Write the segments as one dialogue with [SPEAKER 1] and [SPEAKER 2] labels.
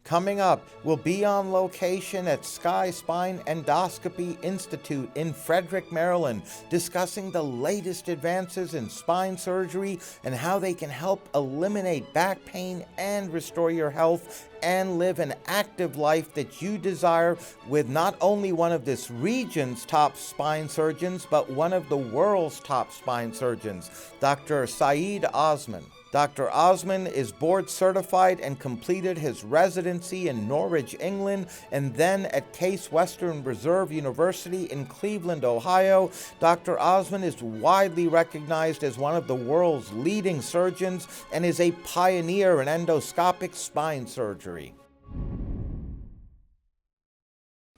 [SPEAKER 1] Coming up, we'll be on location at Sky Spine Endoscopy Institute in Frederick, Maryland, discussing the latest advances in spine surgery and how they can help eliminate back pain and restore your health and live an active life that you desire with not only one of this region's top spine surgeons, but one of the world's top spine surgeons, Dr. Saeed Osman. Dr. Osman is board certified and completed his residency in Norwich, England, and then at Case Western Reserve University in Cleveland, Ohio. Dr. Osman is widely recognized as one of the world's leading surgeons and is a pioneer in endoscopic spine surgery.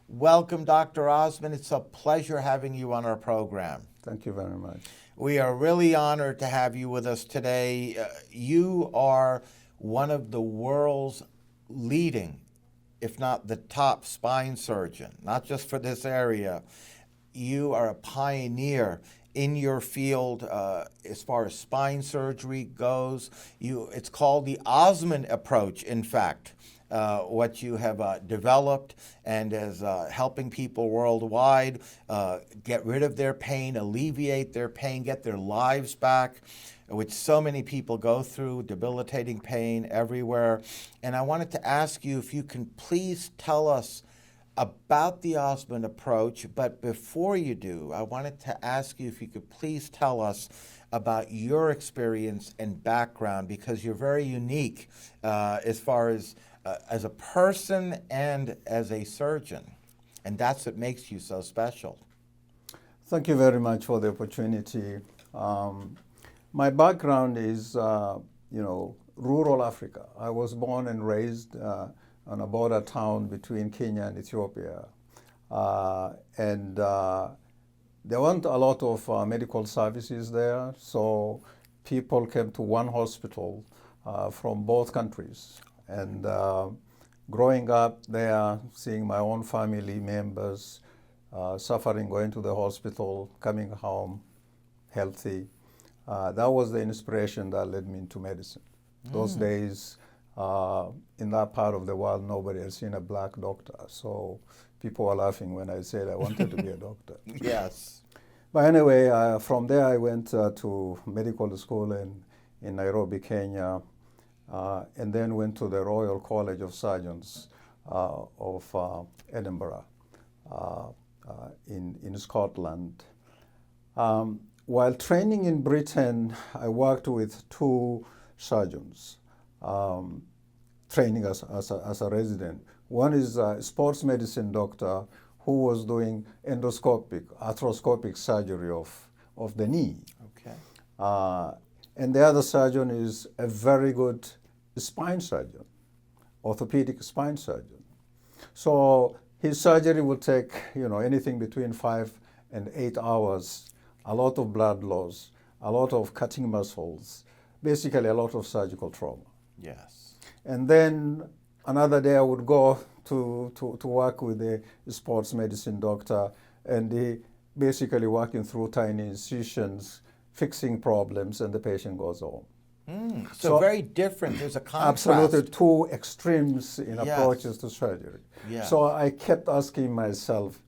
[SPEAKER 1] Welcome, Dr. Osman. It's a pleasure having you on our program.
[SPEAKER 2] Thank you very much.
[SPEAKER 1] We are really honored to have you with us today. You are one of the world's leading, if not the top spine surgeon, not just for this area. You are a pioneer in your field as far as spine surgery goes. It's called the Osman Approach, in fact. What you have developed and is helping people worldwide get rid of their pain, alleviate their pain, get their lives back, which so many people go through, debilitating pain everywhere. And I wanted to ask you if you can please tell us about the Osman Approach, but before you do, I wanted to ask you if you could please tell us about your experience and background, because you're very unique as far as a person and as a surgeon, and that's what makes you so special.
[SPEAKER 2] Thank you very much for the opportunity. My background is, rural Africa. I was born and raised on a border town between Kenya and Ethiopia, and there weren't a lot of medical services there, so people came to one hospital from both countries. And growing up there, seeing my own family members suffering, going to the hospital, coming home healthy, that was the inspiration that led me into medicine. Those days, in that part of the world, nobody had seen a black doctor. So people were laughing when I said I wanted to be a doctor.
[SPEAKER 1] Yes.
[SPEAKER 2] But anyway, from there I went to medical school in Nairobi, Kenya. And then went to the Royal College of Surgeons of Edinburgh in Scotland. While training in Britain, I worked with two surgeons, training as a resident. One is a sports medicine doctor who was doing arthroscopic surgery of the knee.
[SPEAKER 1] Okay.
[SPEAKER 2] And the other surgeon is a very good spine surgeon, orthopedic spine surgeon. So his surgery would take, anything between 5 and 8 hours, a lot of blood loss, a lot of cutting muscles, basically a lot of surgical trauma.
[SPEAKER 1] Yes.
[SPEAKER 2] And then another day I would go to work with a sports medicine doctor, and he basically working through tiny incisions, fixing problems, and the patient goes home.
[SPEAKER 1] So very different. There's a contrast.
[SPEAKER 2] Absolutely, two extremes in approaches to surgery.
[SPEAKER 1] Yes.
[SPEAKER 2] So I kept asking myself,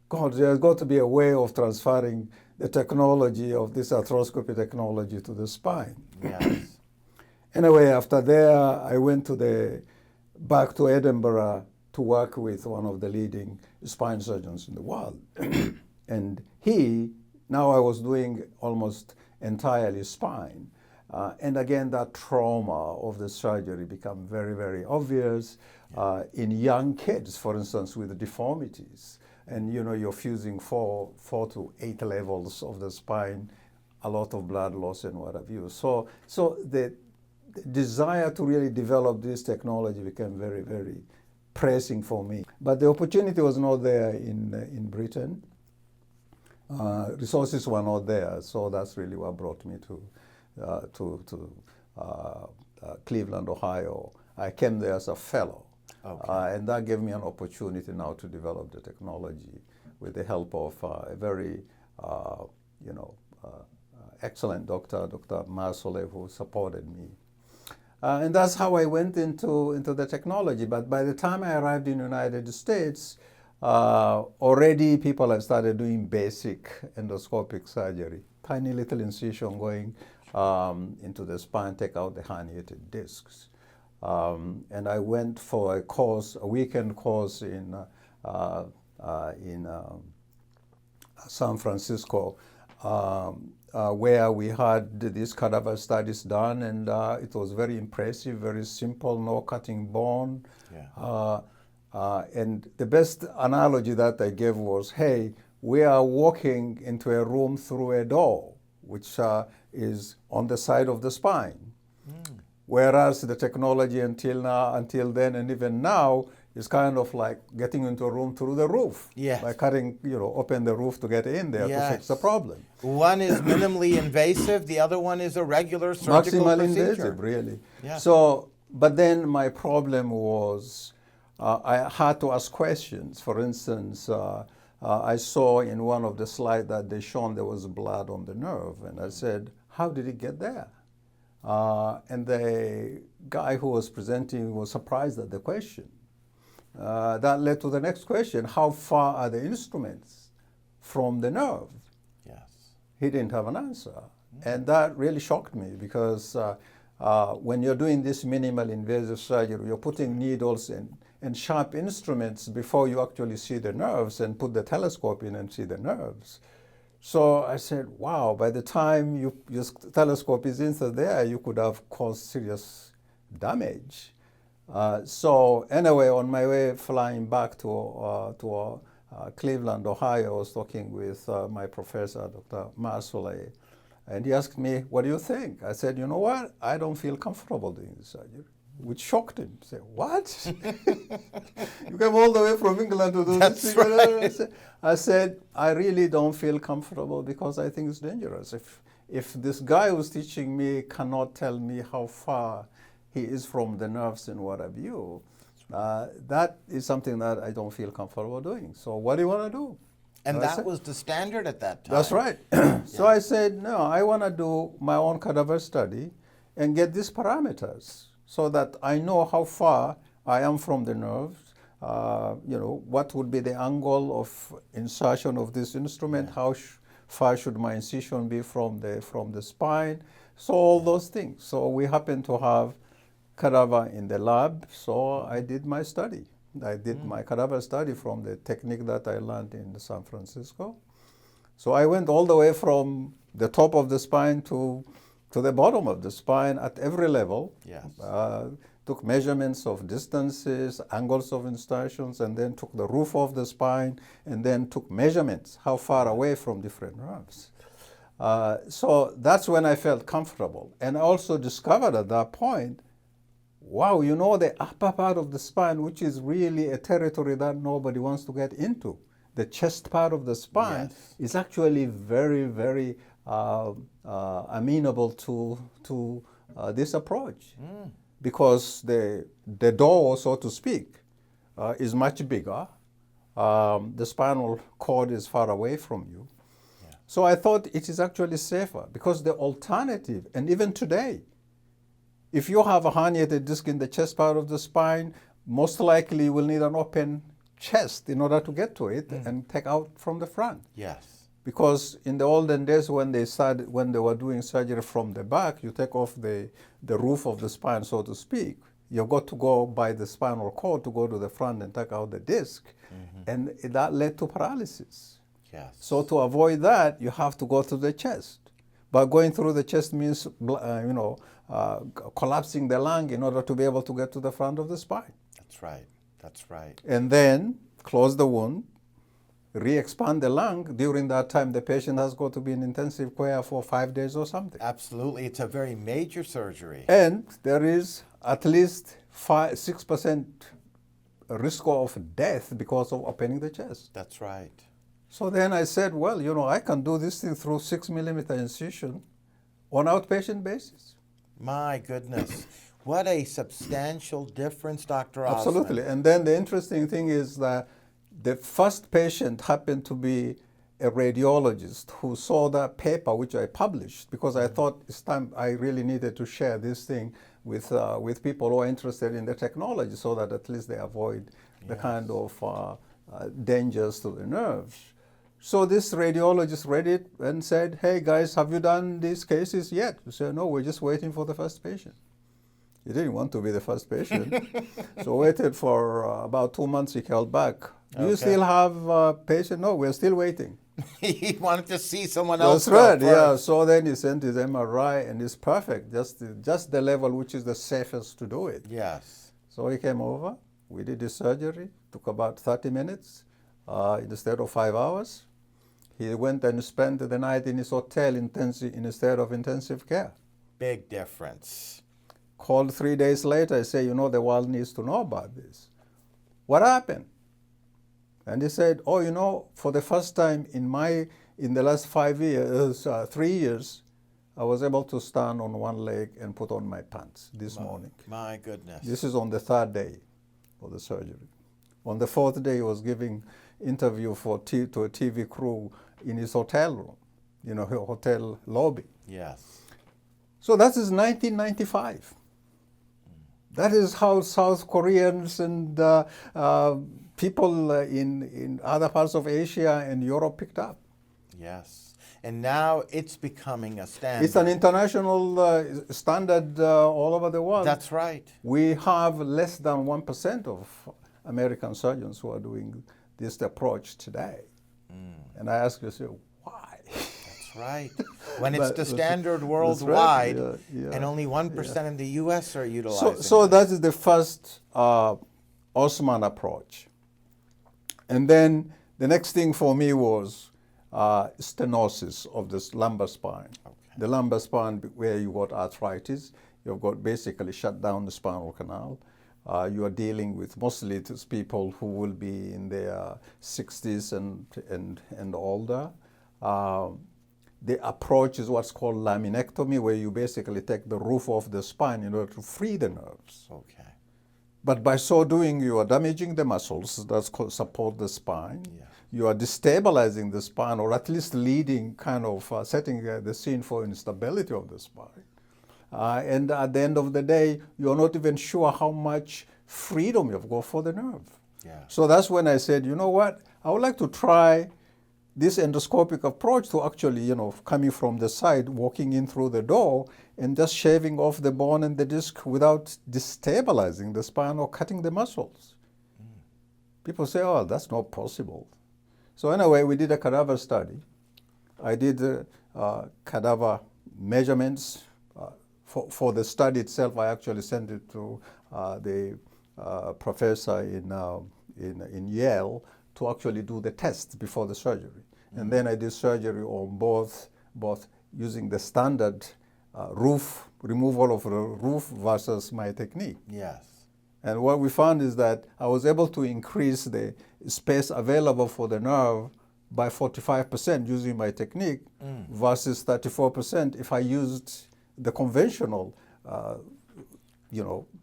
[SPEAKER 2] God, there's got to be a way of transferring the technology of this arthroscopy technology to the spine.
[SPEAKER 1] Yes.
[SPEAKER 2] Anyway, after there, I went back to Edinburgh to work with one of the leading spine surgeons in the world. And now I was doing almost entirely spine. And again, that trauma of the surgery became very, very obvious in young kids, for instance, with deformities. And you're fusing 4 to 8 levels of the spine, a lot of blood loss and what have you. So the desire to really develop this technology became very, very pressing for me. But the opportunity was not there in Britain. Resources were not there, so that's really what brought me to Cleveland, Ohio. I came there as a fellow, and that gave me an opportunity now to develop the technology with the help of a very, excellent doctor, Dr. Marsole, who supported me. And that's how I went into the technology. But by the time I arrived in the United States, already people had started doing basic endoscopic surgery, tiny little incision going into the spine, take out the herniated discs. And I went for a course, a weekend course in San Francisco, where we had these cadaver studies done, and it was very impressive, very simple, no cutting bone.
[SPEAKER 1] Yeah.
[SPEAKER 2] And the best analogy that I gave was, hey, we are walking into a room through a door, which is on the side of the spine. Whereas the technology until then, and even now, is kind of like getting into a room through the roof.
[SPEAKER 1] Yes.
[SPEAKER 2] By cutting, open the roof to get in there to fix the problem.
[SPEAKER 1] One is minimally invasive, the other one is a regular surgical
[SPEAKER 2] Maximal
[SPEAKER 1] procedure.
[SPEAKER 2] invasive, really.
[SPEAKER 1] Yeah.
[SPEAKER 2] So, but then my problem was I had to ask questions. For instance, I saw in one of the slides that they shown there was blood on the nerve, and I said, how did it get there? And the guy who was presenting was surprised at the question. That led to the next question: how far are the instruments from the nerve?
[SPEAKER 1] Yes.
[SPEAKER 2] He didn't have an answer. And that really shocked me, because when you're doing this minimal invasive surgery, you're putting needles and sharp instruments before you actually see the nerves and put the telescope in and see the nerves. So I said, wow, by the time your telescope is into there, you could have caused serious damage. So anyway, on my way flying back to Cleveland, Ohio, I was talking with my professor, Dr. Marsole, and he asked me, what do you think? I said, you know what? I don't feel comfortable doing this surgery, which shocked him. He said, what? You came all the way from England to do this?
[SPEAKER 1] Right.
[SPEAKER 2] I said, I really don't feel comfortable because I think it's dangerous. If this guy who's teaching me cannot tell me how far he is from the nerves and what have you, that is something that I don't feel comfortable doing. So what do you want to do?
[SPEAKER 1] And that was the standard at that time.
[SPEAKER 2] That's right. So I said, no, I want to do my own cadaver study and get these parameters so that I know how far I am from the nerves, what would be the angle of insertion of this instrument, how far should my incision be from the spine, so all those things. So we happen to have cadaver in the lab, so I did my study. I did my cadaver study from the technique that I learned in San Francisco. So I went all the way from the top of the spine to the bottom of the spine at every level.
[SPEAKER 1] Yes.
[SPEAKER 2] Took measurements of distances, angles of insertions, and then took the roof of the spine, and then took measurements, how far away from different nerves. So that's when I felt comfortable. And I also discovered at that point, wow, the upper part of the spine, which is really a territory that nobody wants to get into, the chest part of the spine,
[SPEAKER 1] yes,
[SPEAKER 2] is actually very, very amenable to this approach. Because the door, so to speak, is much bigger. The spinal cord is far away from you. Yeah. So I thought it is actually safer, because the alternative, and even today, if you have a herniated disc in the chest part of the spine, most likely you will need an open chest in order to get to it and take out from the front.
[SPEAKER 1] Yes.
[SPEAKER 2] Because in the olden days, when they were doing surgery from the back, you take off the roof of the spine, so to speak. You've got to go by the spinal cord to go to the front and take out the disc. And that led to paralysis.
[SPEAKER 1] Yes.
[SPEAKER 2] So to avoid that, you have to go through the chest. But going through the chest means, collapsing the lung in order to be able to get to the front of the spine.
[SPEAKER 1] That's right. That's right.
[SPEAKER 2] And then close the wound, re-expand the lung. During that time, the patient has got to be in intensive care for 5 days or something.
[SPEAKER 1] Absolutely. It's a very major surgery.
[SPEAKER 2] And there is at least 6% risk of death because of opening the chest.
[SPEAKER 1] That's right.
[SPEAKER 2] So then I said, well, I can do this thing through 6mm incision on outpatient basis.
[SPEAKER 1] My goodness. What a substantial difference, Dr. Osman.
[SPEAKER 2] Absolutely. And then the interesting thing is that the first patient happened to be a radiologist who saw that paper which I published, because I thought it's time I really needed to share this thing with people who are interested in the technology, so that at least they avoid the kind of dangers to the nerves. So this radiologist read it and said, "Hey guys, have you done these cases yet?" We said, "No, we're just waiting for the first patient." He didn't want to be the first patient, so waited for about 2 months. He called back. "Do you still have a patient?" "No, we're still waiting."
[SPEAKER 1] He wanted to see someone else.
[SPEAKER 2] That's right, yeah. So then he sent his MRI, and it's perfect, just the level which is the safest to do it.
[SPEAKER 1] Yes.
[SPEAKER 2] So he came over, we did his surgery, took about 30 minutes instead of 5 hours. He went and spent the night in his hotel instead of intensive care.
[SPEAKER 1] Big difference.
[SPEAKER 2] Called 3 days later, I say, "You know, the world needs to know about this. What happened?" And he said, "Oh, you know, for the first time in the last 3 years, I was able to stand on one leg and put on my pants this morning."
[SPEAKER 1] My goodness.
[SPEAKER 2] This is on the 3rd day of the surgery. On the 4th day, he was giving interview to a TV crew in his hotel room, hotel lobby.
[SPEAKER 1] Yes.
[SPEAKER 2] So that is 1995. That is how South Koreans and people in other parts of Asia and Europe picked up.
[SPEAKER 1] Yes. And now it's becoming a standard.
[SPEAKER 2] It's an international standard all over the world.
[SPEAKER 1] That's right.
[SPEAKER 2] We have less than 1% of American surgeons who are doing this approach today. And I ask yourself, why?
[SPEAKER 1] That's right. When it's the standard worldwide, and only 1% in the U.S. are utilizing
[SPEAKER 2] So that is the first Osman approach. And then the next thing for me was stenosis of this lumbar spine.
[SPEAKER 1] Okay.
[SPEAKER 2] The lumbar spine, where you got arthritis, you've got basically shut down the spinal canal. You are dealing with mostly these people who will be in their 60s and older. The approach is what's called laminectomy, where you basically take the roof off the spine in order to free the nerves.
[SPEAKER 1] Okay.
[SPEAKER 2] But by so doing, you are damaging the muscles that support the spine.
[SPEAKER 1] Yeah.
[SPEAKER 2] You are destabilizing the spine, or at least leading, setting the scene for instability of the spine. And at the end of the day, you're not even sure how much freedom you've got for the nerve.
[SPEAKER 1] Yeah.
[SPEAKER 2] So that's when I said, you know what, I would like to try this endoscopic approach to actually, coming from the side, walking in through the door, and just shaving off the bone and the disc without destabilizing the spine or cutting the muscles. People say, "Oh, that's not possible." So anyway, we did a cadaver study. I did cadaver measurements. For the study itself, I actually sent it to the professor in Yale to actually do the test before the surgery. And then I did surgery on both using the standard removal of the roof versus my technique.
[SPEAKER 1] Yes.
[SPEAKER 2] And what we found is that I was able to increase the space available for the nerve by 45% using my technique versus 34% if I used the conventional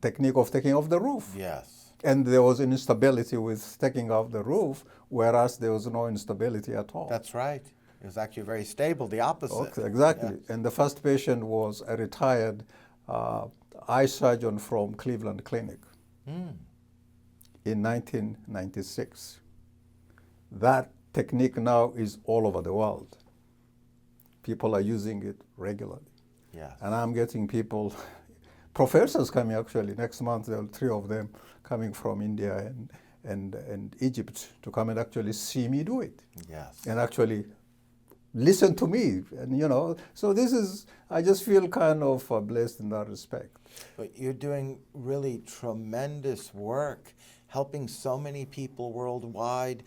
[SPEAKER 2] technique of taking off the roof.
[SPEAKER 1] Yes.
[SPEAKER 2] And there was an instability with taking off the roof, whereas there was no instability at all.
[SPEAKER 1] That's right. It was actually very stable, the opposite.
[SPEAKER 2] Okay, exactly.
[SPEAKER 1] Yes.
[SPEAKER 2] And the first patient was a retired eye surgeon from Cleveland Clinic in 1996. That technique now is all over the world. People are using it regularly.
[SPEAKER 1] Yes.
[SPEAKER 2] And I'm getting people, professors coming actually next month. There are 3 of them coming from India and Egypt to come and actually see me do it.
[SPEAKER 1] Yes.
[SPEAKER 2] And actually listen to me. And so this is, I just feel kind of blessed in that respect.
[SPEAKER 1] But you're doing really tremendous work, helping so many people worldwide.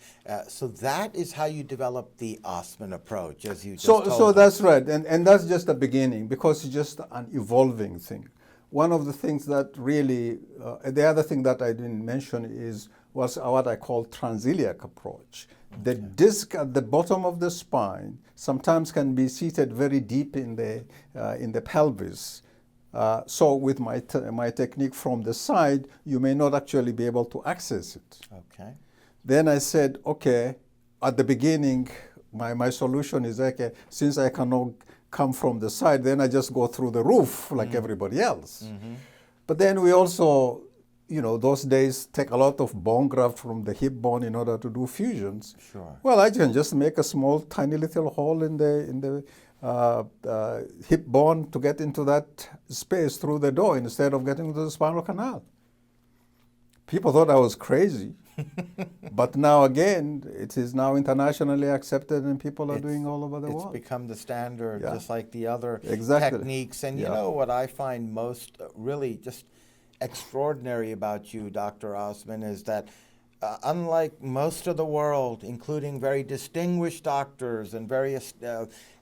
[SPEAKER 1] So that is how you develop the Osman approach, as you just told
[SPEAKER 2] So
[SPEAKER 1] us.
[SPEAKER 2] that's right. And that's just the beginning, because it's just an evolving thing. One of the things that really, the other thing that I didn't mention was what I call transiliac approach. The disc at the bottom of the spine sometimes can be seated very deep in the pelvis. So with my technique from the side, you may not actually be able to access it.
[SPEAKER 1] Okay.
[SPEAKER 2] Then I said, okay, at the beginning, my solution is, okay, since I cannot come from the side, then I just go through the roof like everybody else. But then we also, those days take a lot of bone graft from the hip bone in order to do fusions.
[SPEAKER 1] Sure.
[SPEAKER 2] Well, I can just make a small, tiny little hole in the hip bone to get into that space through the door instead of getting into the spinal canal. People thought I was crazy. But now again, it is now internationally accepted and people are doing all over the world.
[SPEAKER 1] It's become the standard,
[SPEAKER 2] Yeah.
[SPEAKER 1] just like the other
[SPEAKER 2] Exactly.
[SPEAKER 1] techniques. And
[SPEAKER 2] Yeah.
[SPEAKER 1] you know what I find most really just extraordinary about you, Dr. Osman, is that unlike most of the world, including very distinguished doctors and various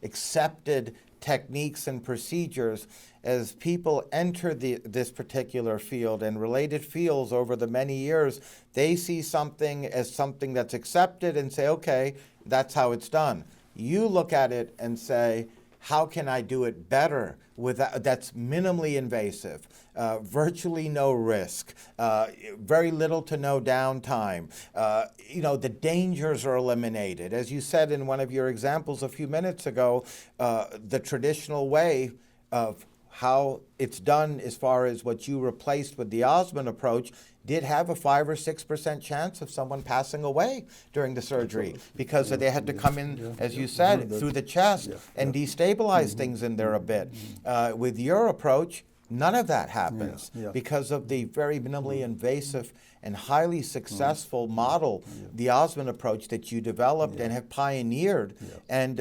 [SPEAKER 1] accepted techniques and procedures, as people enter this particular field and related fields over the many years, they see something as something that's accepted and say, okay, that's how it's done. You look at it and say, how can I do it better that's minimally invasive, virtually no risk, very little to no downtime. The dangers are eliminated. As you said in one of your examples a few minutes ago, the traditional way of how it's done as far as what you replaced with the Osman approach did have a 5 or 6% chance of someone passing away during the surgery because they had to come in, as you said, through the chest and destabilize things in there a bit. With your approach, none of that happens because of the very minimally invasive and highly successful model, the Osman approach that you developed and have pioneered, and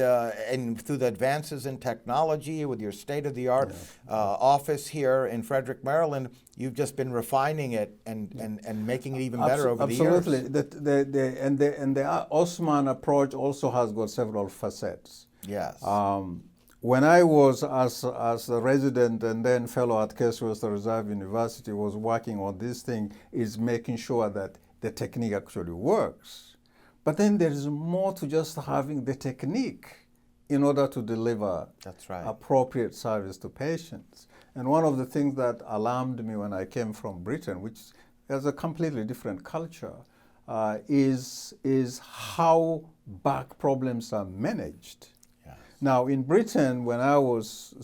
[SPEAKER 1] through the advances in technology with your state-of-the-art office here in Frederick, Maryland, you've just been refining it and making it even better over the years.
[SPEAKER 2] Absolutely. And the Osman approach also has got several facets.
[SPEAKER 1] Yes.
[SPEAKER 2] When I was as a resident and then fellow at Case Western Reserve University was working on this thing is making sure that the technique actually works. But then there is more to just having the technique in order to deliver appropriate service to patients. And one of the things that alarmed me when I came from Britain, which has a completely different culture, is how back problems are managed. Now, in Britain, when I was,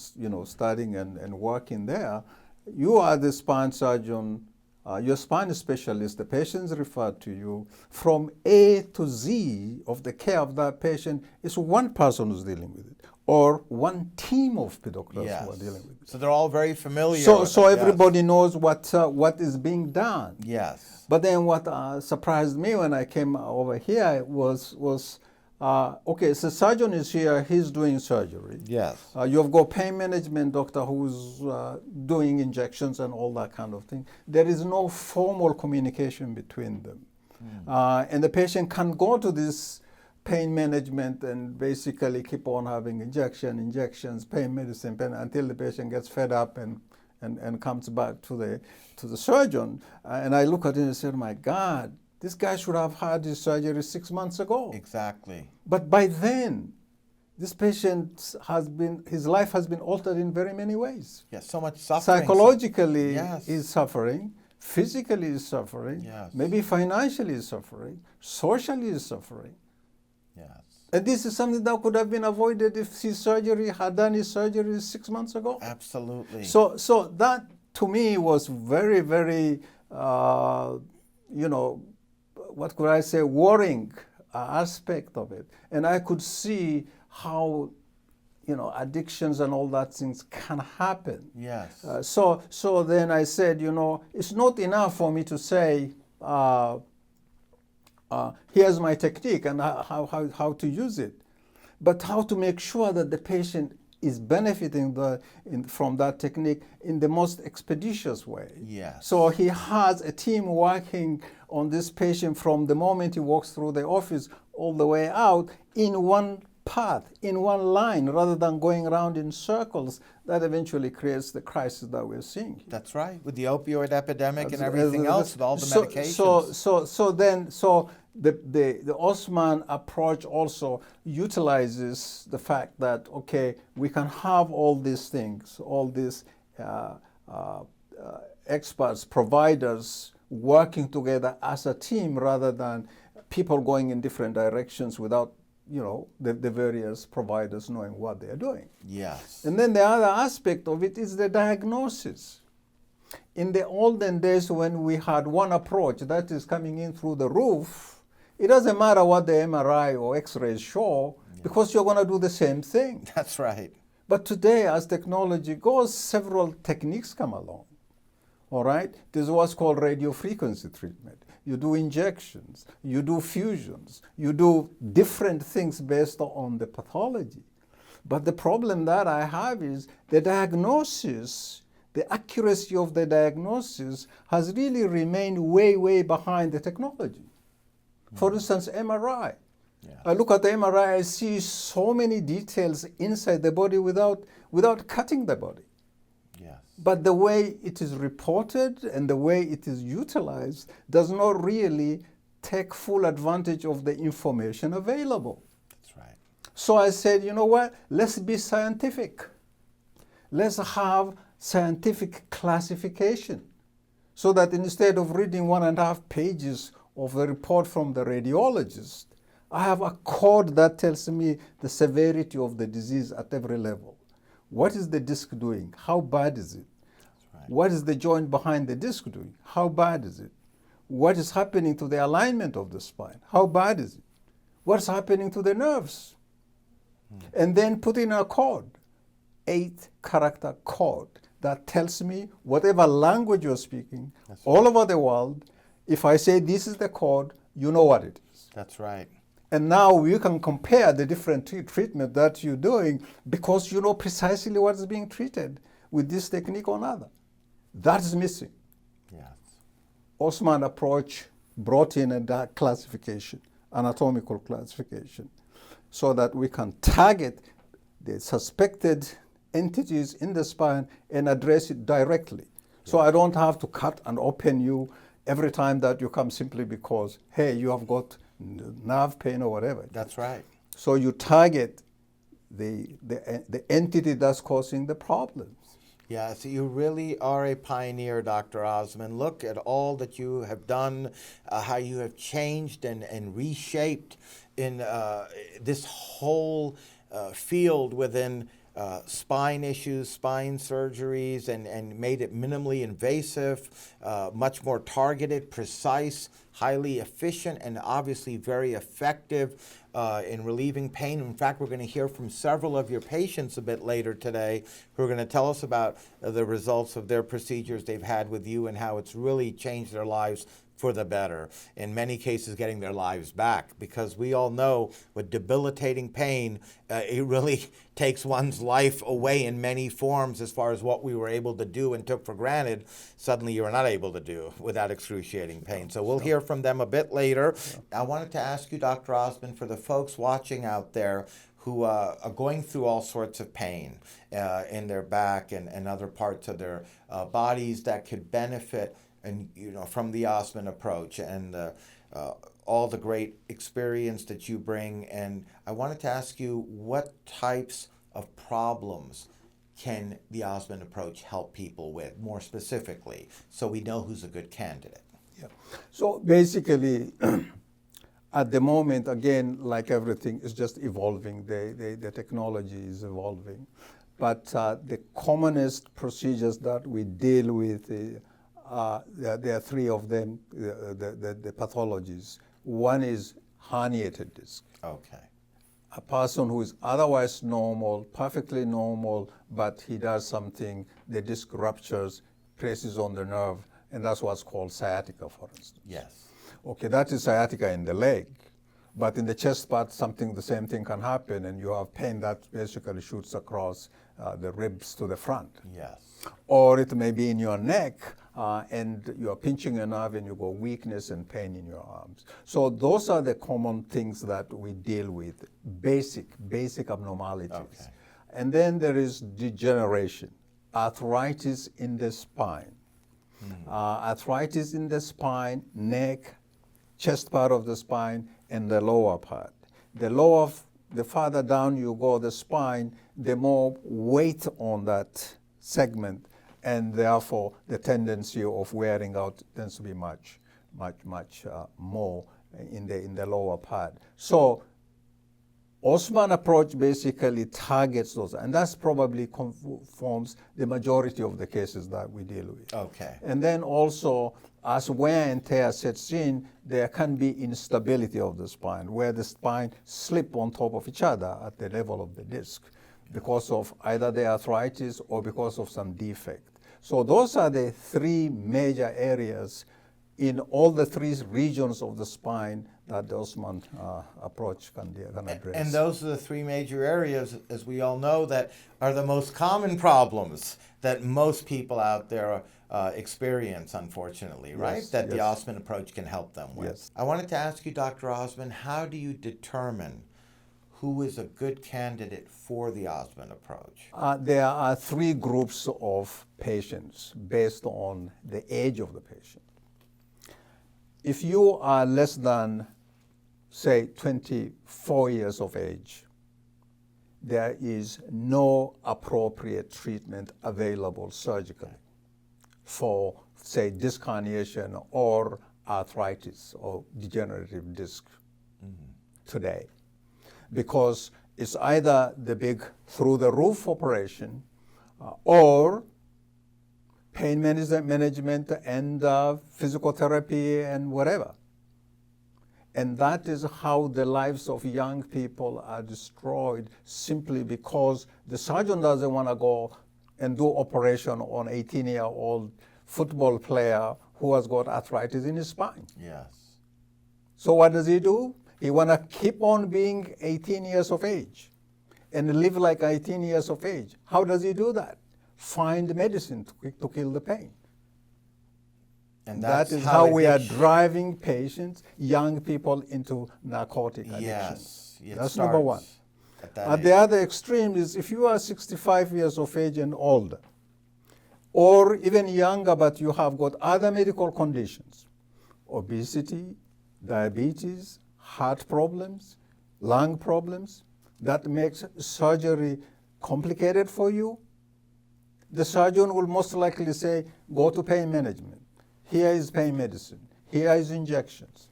[SPEAKER 2] studying and working there, you are the spine surgeon, your spine specialist, the patient's referred to you. From A to Z of the care of that patient is one person who's dealing with it, or one team of doctors who are dealing with it.
[SPEAKER 1] So they're all very familiar.
[SPEAKER 2] So everybody knows what is being done.
[SPEAKER 1] Yes.
[SPEAKER 2] But then what surprised me when I came over here was okay, so surgeon is here, he's doing surgery.
[SPEAKER 1] Yes.
[SPEAKER 2] You've got pain management doctor who's doing injections and all that kind of thing. There is no formal communication between them. And the patient can go to this pain management and basically keep on having injections, pain medicine, until the patient gets fed up and comes back to the surgeon. And I look at it and say, my God, this guy should have had his surgery 6 months ago.
[SPEAKER 1] Exactly.
[SPEAKER 2] But by then, this patient his life has been altered in very many ways.
[SPEAKER 1] Yes, so much suffering.
[SPEAKER 2] Psychologically, he's suffering. Physically, he's suffering.
[SPEAKER 1] Yes.
[SPEAKER 2] Maybe financially, he's suffering. Socially, he's suffering.
[SPEAKER 1] Yes.
[SPEAKER 2] And this is something that could have been avoided if had done his surgery 6 months ago.
[SPEAKER 1] Absolutely.
[SPEAKER 2] So that, to me, was very, very, what could I say, worrying aspect of it. And I could see how, addictions and all that things can happen.
[SPEAKER 1] Yes.
[SPEAKER 2] So then I said, it's not enough for me to say, here's my technique and how to use it, but how to make sure that the patient is benefiting from that technique in the most expeditious way.
[SPEAKER 1] Yes.
[SPEAKER 2] So he has a team working on this patient from the moment he walks through the office all the way out in one path, in one line, rather than going around in circles. That eventually creates the crisis that we're seeing.
[SPEAKER 1] That's right, with the opioid epidemic and everything else, with all the medications.
[SPEAKER 2] So the Osman approach also utilizes the fact that, okay, we can have all these things, all these experts, providers working together as a team rather than people going in different directions without the various providers knowing what they're doing.
[SPEAKER 1] Yes.
[SPEAKER 2] And then the other aspect of it is the diagnosis. In the olden days when we had one approach, that is coming in through the roof, it doesn't matter what the MRI or X-rays show, because you're going to do the same thing.
[SPEAKER 1] That's right.
[SPEAKER 2] But today, as technology goes, several techniques come along. All right? There's what's called radio frequency treatment. You do injections, you do fusions, you do different things based on the pathology. But the problem that I have is the diagnosis, the accuracy of the diagnosis has really remained way, way behind the technology. For instance, MRI.
[SPEAKER 1] Yeah.
[SPEAKER 2] I look at the MRI, I see so many details inside the body without cutting the body.
[SPEAKER 1] Yes.
[SPEAKER 2] But the way it is reported and the way it is utilized does not really take full advantage of the information available.
[SPEAKER 1] That's right.
[SPEAKER 2] So I said, you know what? Let's be scientific. Let's have scientific classification so that instead of reading 1.5 pages of the report from the radiologist, I have a code that tells me the severity of the disease at every level. What is the disc doing? How bad is it?
[SPEAKER 1] That's right.
[SPEAKER 2] What is the joint behind the disc doing? How bad is it? What is happening to the alignment of the spine? How bad is it? What's happening to the nerves? And then put in a code, 8-character code that tells me whatever language you're speaking all over the world. If I say this is the code, you know what it is.
[SPEAKER 1] That's right.
[SPEAKER 2] And now you can compare the different treatment that you're doing because you know precisely what is being treated with this technique or another. That is missing.
[SPEAKER 1] Yes.
[SPEAKER 2] Osman Approach brought in a classification, anatomical classification, so that we can target the suspected entities in the spine and address it directly. So I don't have to cut and open you every time that you come simply because, hey, you have got nerve pain or whatever.
[SPEAKER 1] That's right.
[SPEAKER 2] So you target the entity that's causing the problems.
[SPEAKER 1] Yeah, so you really are a pioneer, Dr. Osman. Look at all that you have done, how you have changed and reshaped in this whole field within spine issues, spine surgeries, and made it minimally invasive, much more targeted, precise, highly efficient, and obviously very effective in relieving pain. In fact, we're going to hear from several of your patients a bit later today who are going to tell us about the results of their procedures they've had with you and how it's really changed their lives for the better, in many cases getting their lives back, because we all know with debilitating pain, it really takes one's life away in many forms as far as what we were able to do and took for granted, suddenly you are not able to do without excruciating pain. So we'll hear from them a bit later. I wanted to ask you, Dr. Osman, for the folks watching out there who are going through all sorts of pain in their back and other parts of their bodies that could benefit and from the Osman approach and all the great experience that you bring. And I wanted to ask you, what types of problems can the Osman approach help people with, more specifically, so we know who's a good candidate?
[SPEAKER 2] Yeah. So basically, at the moment, again, like everything, is just evolving. The technology is evolving. But the commonest procedures that we deal with, there are 3 of them, the pathologies. One is herniated disc.
[SPEAKER 1] Okay.
[SPEAKER 2] A person who is otherwise normal, perfectly normal, but he does something, the disc ruptures, presses on the nerve, and that's what's called sciatica, for instance.
[SPEAKER 1] Yes.
[SPEAKER 2] Okay, that is sciatica in the leg. But in the chest part, the same thing can happen, and you have pain that basically shoots across the ribs to the front.
[SPEAKER 1] Yes.
[SPEAKER 2] Or it may be in your neck, and you are pinching a nerve and you go weakness and pain in your arms. So those are the common things that we deal with, basic abnormalities.
[SPEAKER 1] Okay.
[SPEAKER 2] And then there is degeneration, arthritis in the spine. Arthritis in the spine, neck, chest part of the spine, and the lower part. The farther down you go, the spine, the more weight on that segment, and therefore the tendency of wearing out tends to be much more in the lower part. So Osman Approach basically targets those, and that's probably forms the majority of the cases that we deal with.
[SPEAKER 1] Okay.
[SPEAKER 2] And then also, as wear and tear sets in, there can be instability of the spine, where the spine slip on top of each other at the level of the disc because of either the arthritis or because of some defect. So those are the three major areas in all the three regions of the spine that the Osman Approach can address.
[SPEAKER 1] And those are the three major areas, as we all know, that are the most common problems that most people out there experience, unfortunately, right?
[SPEAKER 2] Yes,
[SPEAKER 1] That the
[SPEAKER 2] yes.
[SPEAKER 1] Osman Approach can help them with.
[SPEAKER 2] Yes.
[SPEAKER 1] I wanted to ask you, Dr. Osman, how do you determine who is a good candidate for the Osman Approach?
[SPEAKER 2] There are three groups of patients based on the age of the patient. If you are less than, say, 24 years of age, there is no appropriate treatment available surgically for, say, disc herniation or arthritis or degenerative disc today. Because it's either the big through-the-roof operation or pain management and physical therapy and whatever. And that is how the lives of young people are destroyed, simply because the surgeon doesn't want to go and do operation on 18-year-old football player who has got arthritis in his spine.
[SPEAKER 1] Yes.
[SPEAKER 2] So what does he do? He want to keep on being 18 years of age and live like 18 years of age. How does he do that? Find medicine to kill the pain.
[SPEAKER 1] And
[SPEAKER 2] That is how we are driving patients, young people, into narcotic addiction.
[SPEAKER 1] Yes.
[SPEAKER 2] That's number one.
[SPEAKER 1] At
[SPEAKER 2] the other extreme is if you are 65 years of age and older, or even younger, but you have got other medical conditions, obesity, diabetes, heart problems, lung problems, that makes surgery complicated for you, the surgeon will most likely say, go to pain management. Here is pain medicine. Here is injections.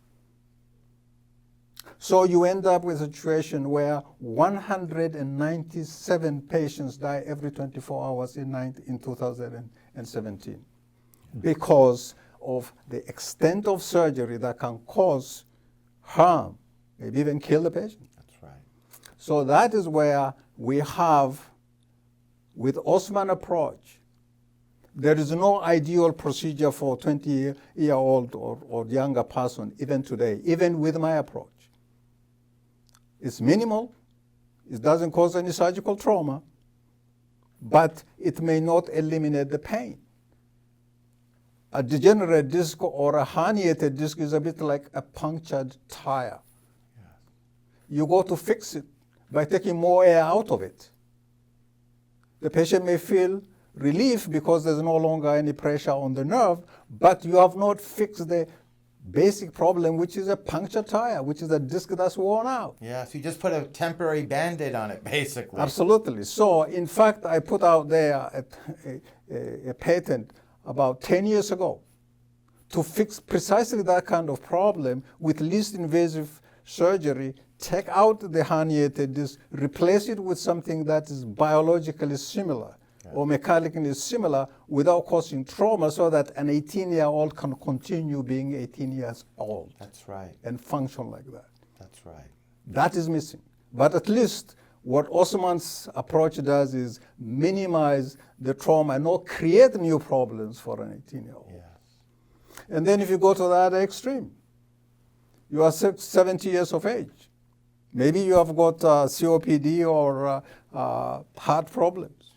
[SPEAKER 2] So you end up with a situation where 197 patients die every 24 hours in 2017 because of the extent of surgery that can cause harm, maybe even kill the patient.
[SPEAKER 1] That's right.
[SPEAKER 2] So that is where we have, with Osman Approach, there is no ideal procedure for a 20-year-old or younger person, even today, even with my approach. It's minimal, it doesn't cause any surgical trauma, but it may not eliminate the pain. A degenerated disc or a herniated disc is a bit like a punctured tire.
[SPEAKER 1] Yes.
[SPEAKER 2] You go to fix it by taking more air out of it. The patient may feel relief because there's no longer any pressure on the nerve, but you have not fixed the basic problem, which is a punctured tire, which is a disc that's worn out.
[SPEAKER 1] Yes, you just put a temporary Band-Aid on it, basically.
[SPEAKER 2] Absolutely. So, in fact, I put out there a patent about 10 years ago to fix precisely that kind of problem with least invasive surgery, take out the herniated disc, replace it with something that is biologically similar or mechanically similar without causing trauma, so that an 18-year-old can continue being 18 years old.
[SPEAKER 1] That's right.
[SPEAKER 2] And function like that.
[SPEAKER 1] That's right.
[SPEAKER 2] That is missing. But at least what Osman's approach does is minimize the trauma and not create new problems for an 18-year-old.
[SPEAKER 1] Yes.
[SPEAKER 2] And then if you go to the other extreme, you are 70 years of age. Maybe you have got COPD or heart problems,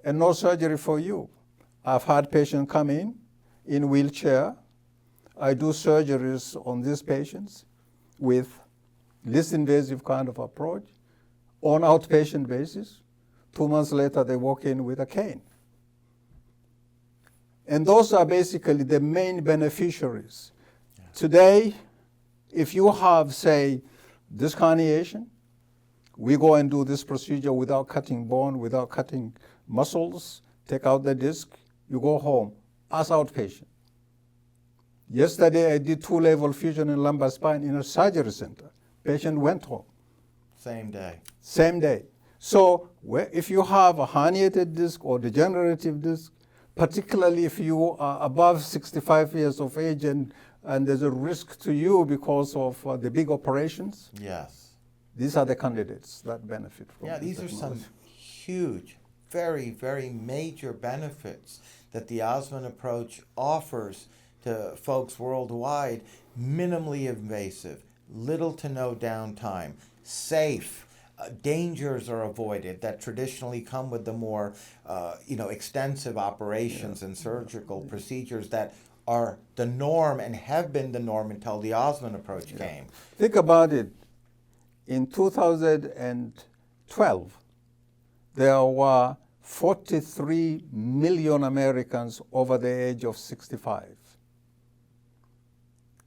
[SPEAKER 2] and no surgery for you. I've had patients come in wheelchair. I do surgeries on these patients with least invasive kind of approach on outpatient basis. 2 months later, they walk in with a cane. And those are basically the main beneficiaries. Yeah. Today, if you have, say, disc herniation, we go and do this procedure without cutting bone, without cutting muscles, take out the disc, you go home as outpatient. Yesterday, I did 2-level fusion in lumbar spine in a surgery center. Patient went home.
[SPEAKER 1] Same day.
[SPEAKER 2] Same day. So if you have a herniated disc or degenerative disc, particularly if you are above 65 years of age and there's a risk to you because of the big operations,
[SPEAKER 1] Yes.
[SPEAKER 2] these are the candidates that benefit from
[SPEAKER 1] Yeah,
[SPEAKER 2] this
[SPEAKER 1] these are
[SPEAKER 2] technology.
[SPEAKER 1] some huge, very, very major benefits that the Osman Approach offers to folks worldwide. Minimally invasive, little to no downtime, safe. Dangers are avoided that traditionally come with the more, extensive operations and surgical procedures that are the norm and have been the norm until the Osman Approach came.
[SPEAKER 2] Think about it. In 2012, there were 43 million Americans over the age of 65.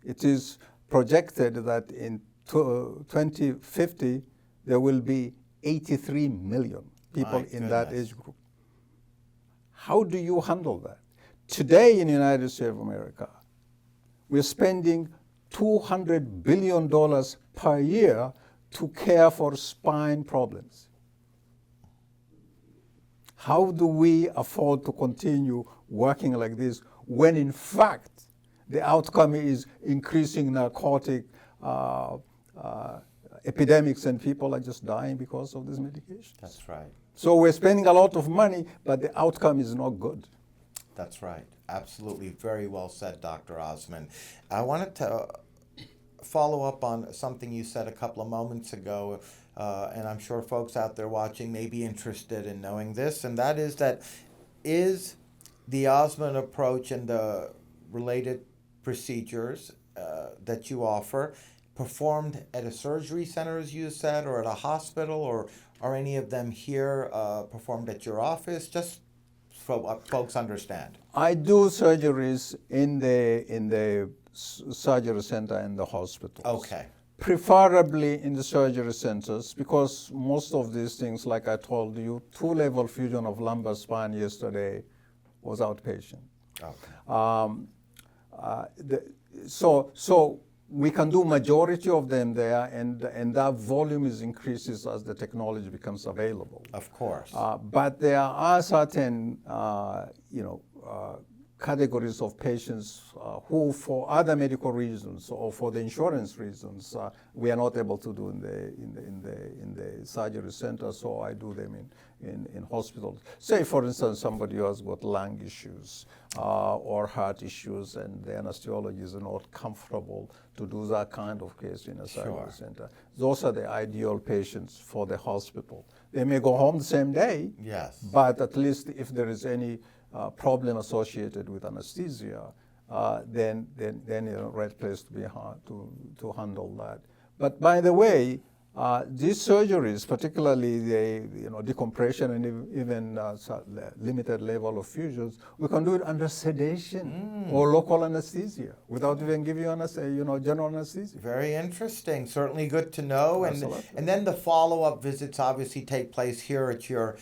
[SPEAKER 2] It is projected that in 2050, there will be 83 million people in that age group. How do you handle that? Today in the United States of America, we're spending $200 billion per year to care for spine problems. How do we afford to continue working like this when in fact the outcome is increasing narcotic epidemics and people are just dying because of this medication?
[SPEAKER 1] That's right.
[SPEAKER 2] So we're spending a lot of money, but the outcome is not good.
[SPEAKER 1] That's right. Absolutely. Very well said, Dr. Osman. I wanted to follow up on something you said a couple of moments ago, and I'm sure folks out there watching may be interested in knowing this, and that is the Osman Approach and the related procedures that you offer performed at a surgery center, as you said, or at a hospital, or are any of them here performed at your office? Just so folks understand.
[SPEAKER 2] I do surgeries in the surgery center and the hospitals.
[SPEAKER 1] Okay.
[SPEAKER 2] Preferably in the surgery centers, because most of these things, like I told you, 2-level fusion of lumbar spine yesterday was outpatient.
[SPEAKER 1] Okay.
[SPEAKER 2] So we can do majority of them there, and that volume is increases as the technology becomes available.
[SPEAKER 1] Of course.
[SPEAKER 2] But there are certain, categories of patients who, for other medical reasons or for the insurance reasons, we are not able to do in the surgery center. So I do them in hospitals. Say, for instance, somebody who has got lung issues or heart issues, and the anesthesiologists are not comfortable to do that kind of case in a surgery center. Those are the ideal patients for the hospital. They may go home the same day.
[SPEAKER 1] Yes.
[SPEAKER 2] But at least if there is any problem associated with anesthesia, then you're the right place to be to handle that. But by the way, these surgeries, particularly the decompression and even limited level of fusions, we can do it under sedation or local anesthesia without even giving you general anesthesia.
[SPEAKER 1] Very interesting. Certainly good to know.
[SPEAKER 2] Absolutely.
[SPEAKER 1] And then the follow-up visits obviously take place here at your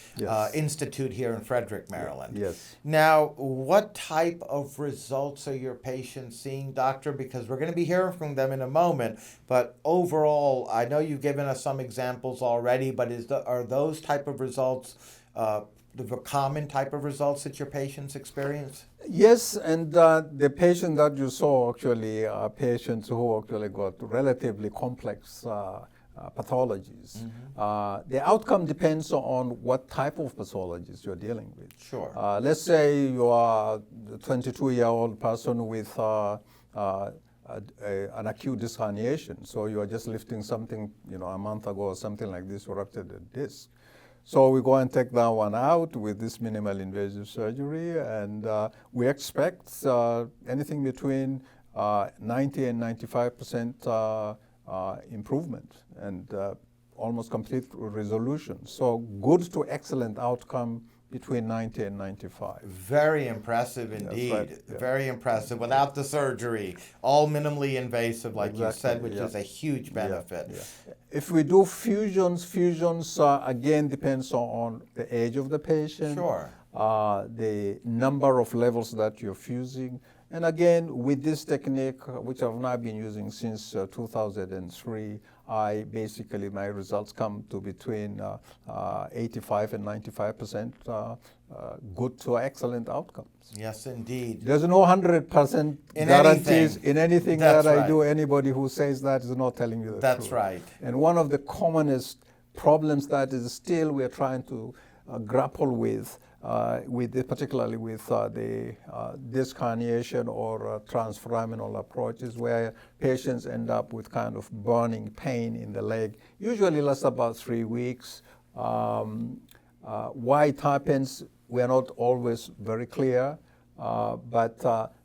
[SPEAKER 1] institute here in Frederick, Maryland.
[SPEAKER 2] Yes.
[SPEAKER 1] Now, what type of results are your patients seeing, doctor? Because we're going to be hearing from them in a moment. But overall, I know you've given us some examples already, but are those type of results the common type of results that your patients experience?
[SPEAKER 2] Yes, and the patient that you saw actually are patients who actually got relatively complex pathologies. The outcome depends on what type of pathologies you're dealing with.
[SPEAKER 1] Sure.
[SPEAKER 2] Let's say you are a 22-year-old person with an acute disc herniation. So you are just lifting something, a month ago or something like this, you ruptured the disc. So we go and take that one out with this minimal invasive surgery, and we expect anything between 90 and 95% improvement and almost complete resolution. So good to excellent outcome between 90 and 95.
[SPEAKER 1] Very impressive indeed.
[SPEAKER 2] Right. Yeah.
[SPEAKER 1] Very impressive. Without the surgery, all minimally invasive, like you said, which is a huge benefit.
[SPEAKER 2] Yeah. If we do fusions again depends on the age of the patient.
[SPEAKER 1] Sure.
[SPEAKER 2] The number of levels that you're fusing. And again, with this technique, which I've now been using since 2003, basically my results come to between 85 and 95% good to excellent outcomes.
[SPEAKER 1] Yes, indeed.
[SPEAKER 2] There's no 100%
[SPEAKER 1] In
[SPEAKER 2] guarantees
[SPEAKER 1] anything.
[SPEAKER 2] in anything
[SPEAKER 1] That's
[SPEAKER 2] that I
[SPEAKER 1] right.
[SPEAKER 2] do. Anybody who says that is not telling you the truth.
[SPEAKER 1] That's right.
[SPEAKER 2] And one of the commonest problems that is still we're trying to grapple with particularly with the disc herniation or transforaminal approach, is where patients end up with kind of burning pain in the leg. Usually lasts about 3 weeks. Why it happens, we're not always very clear. But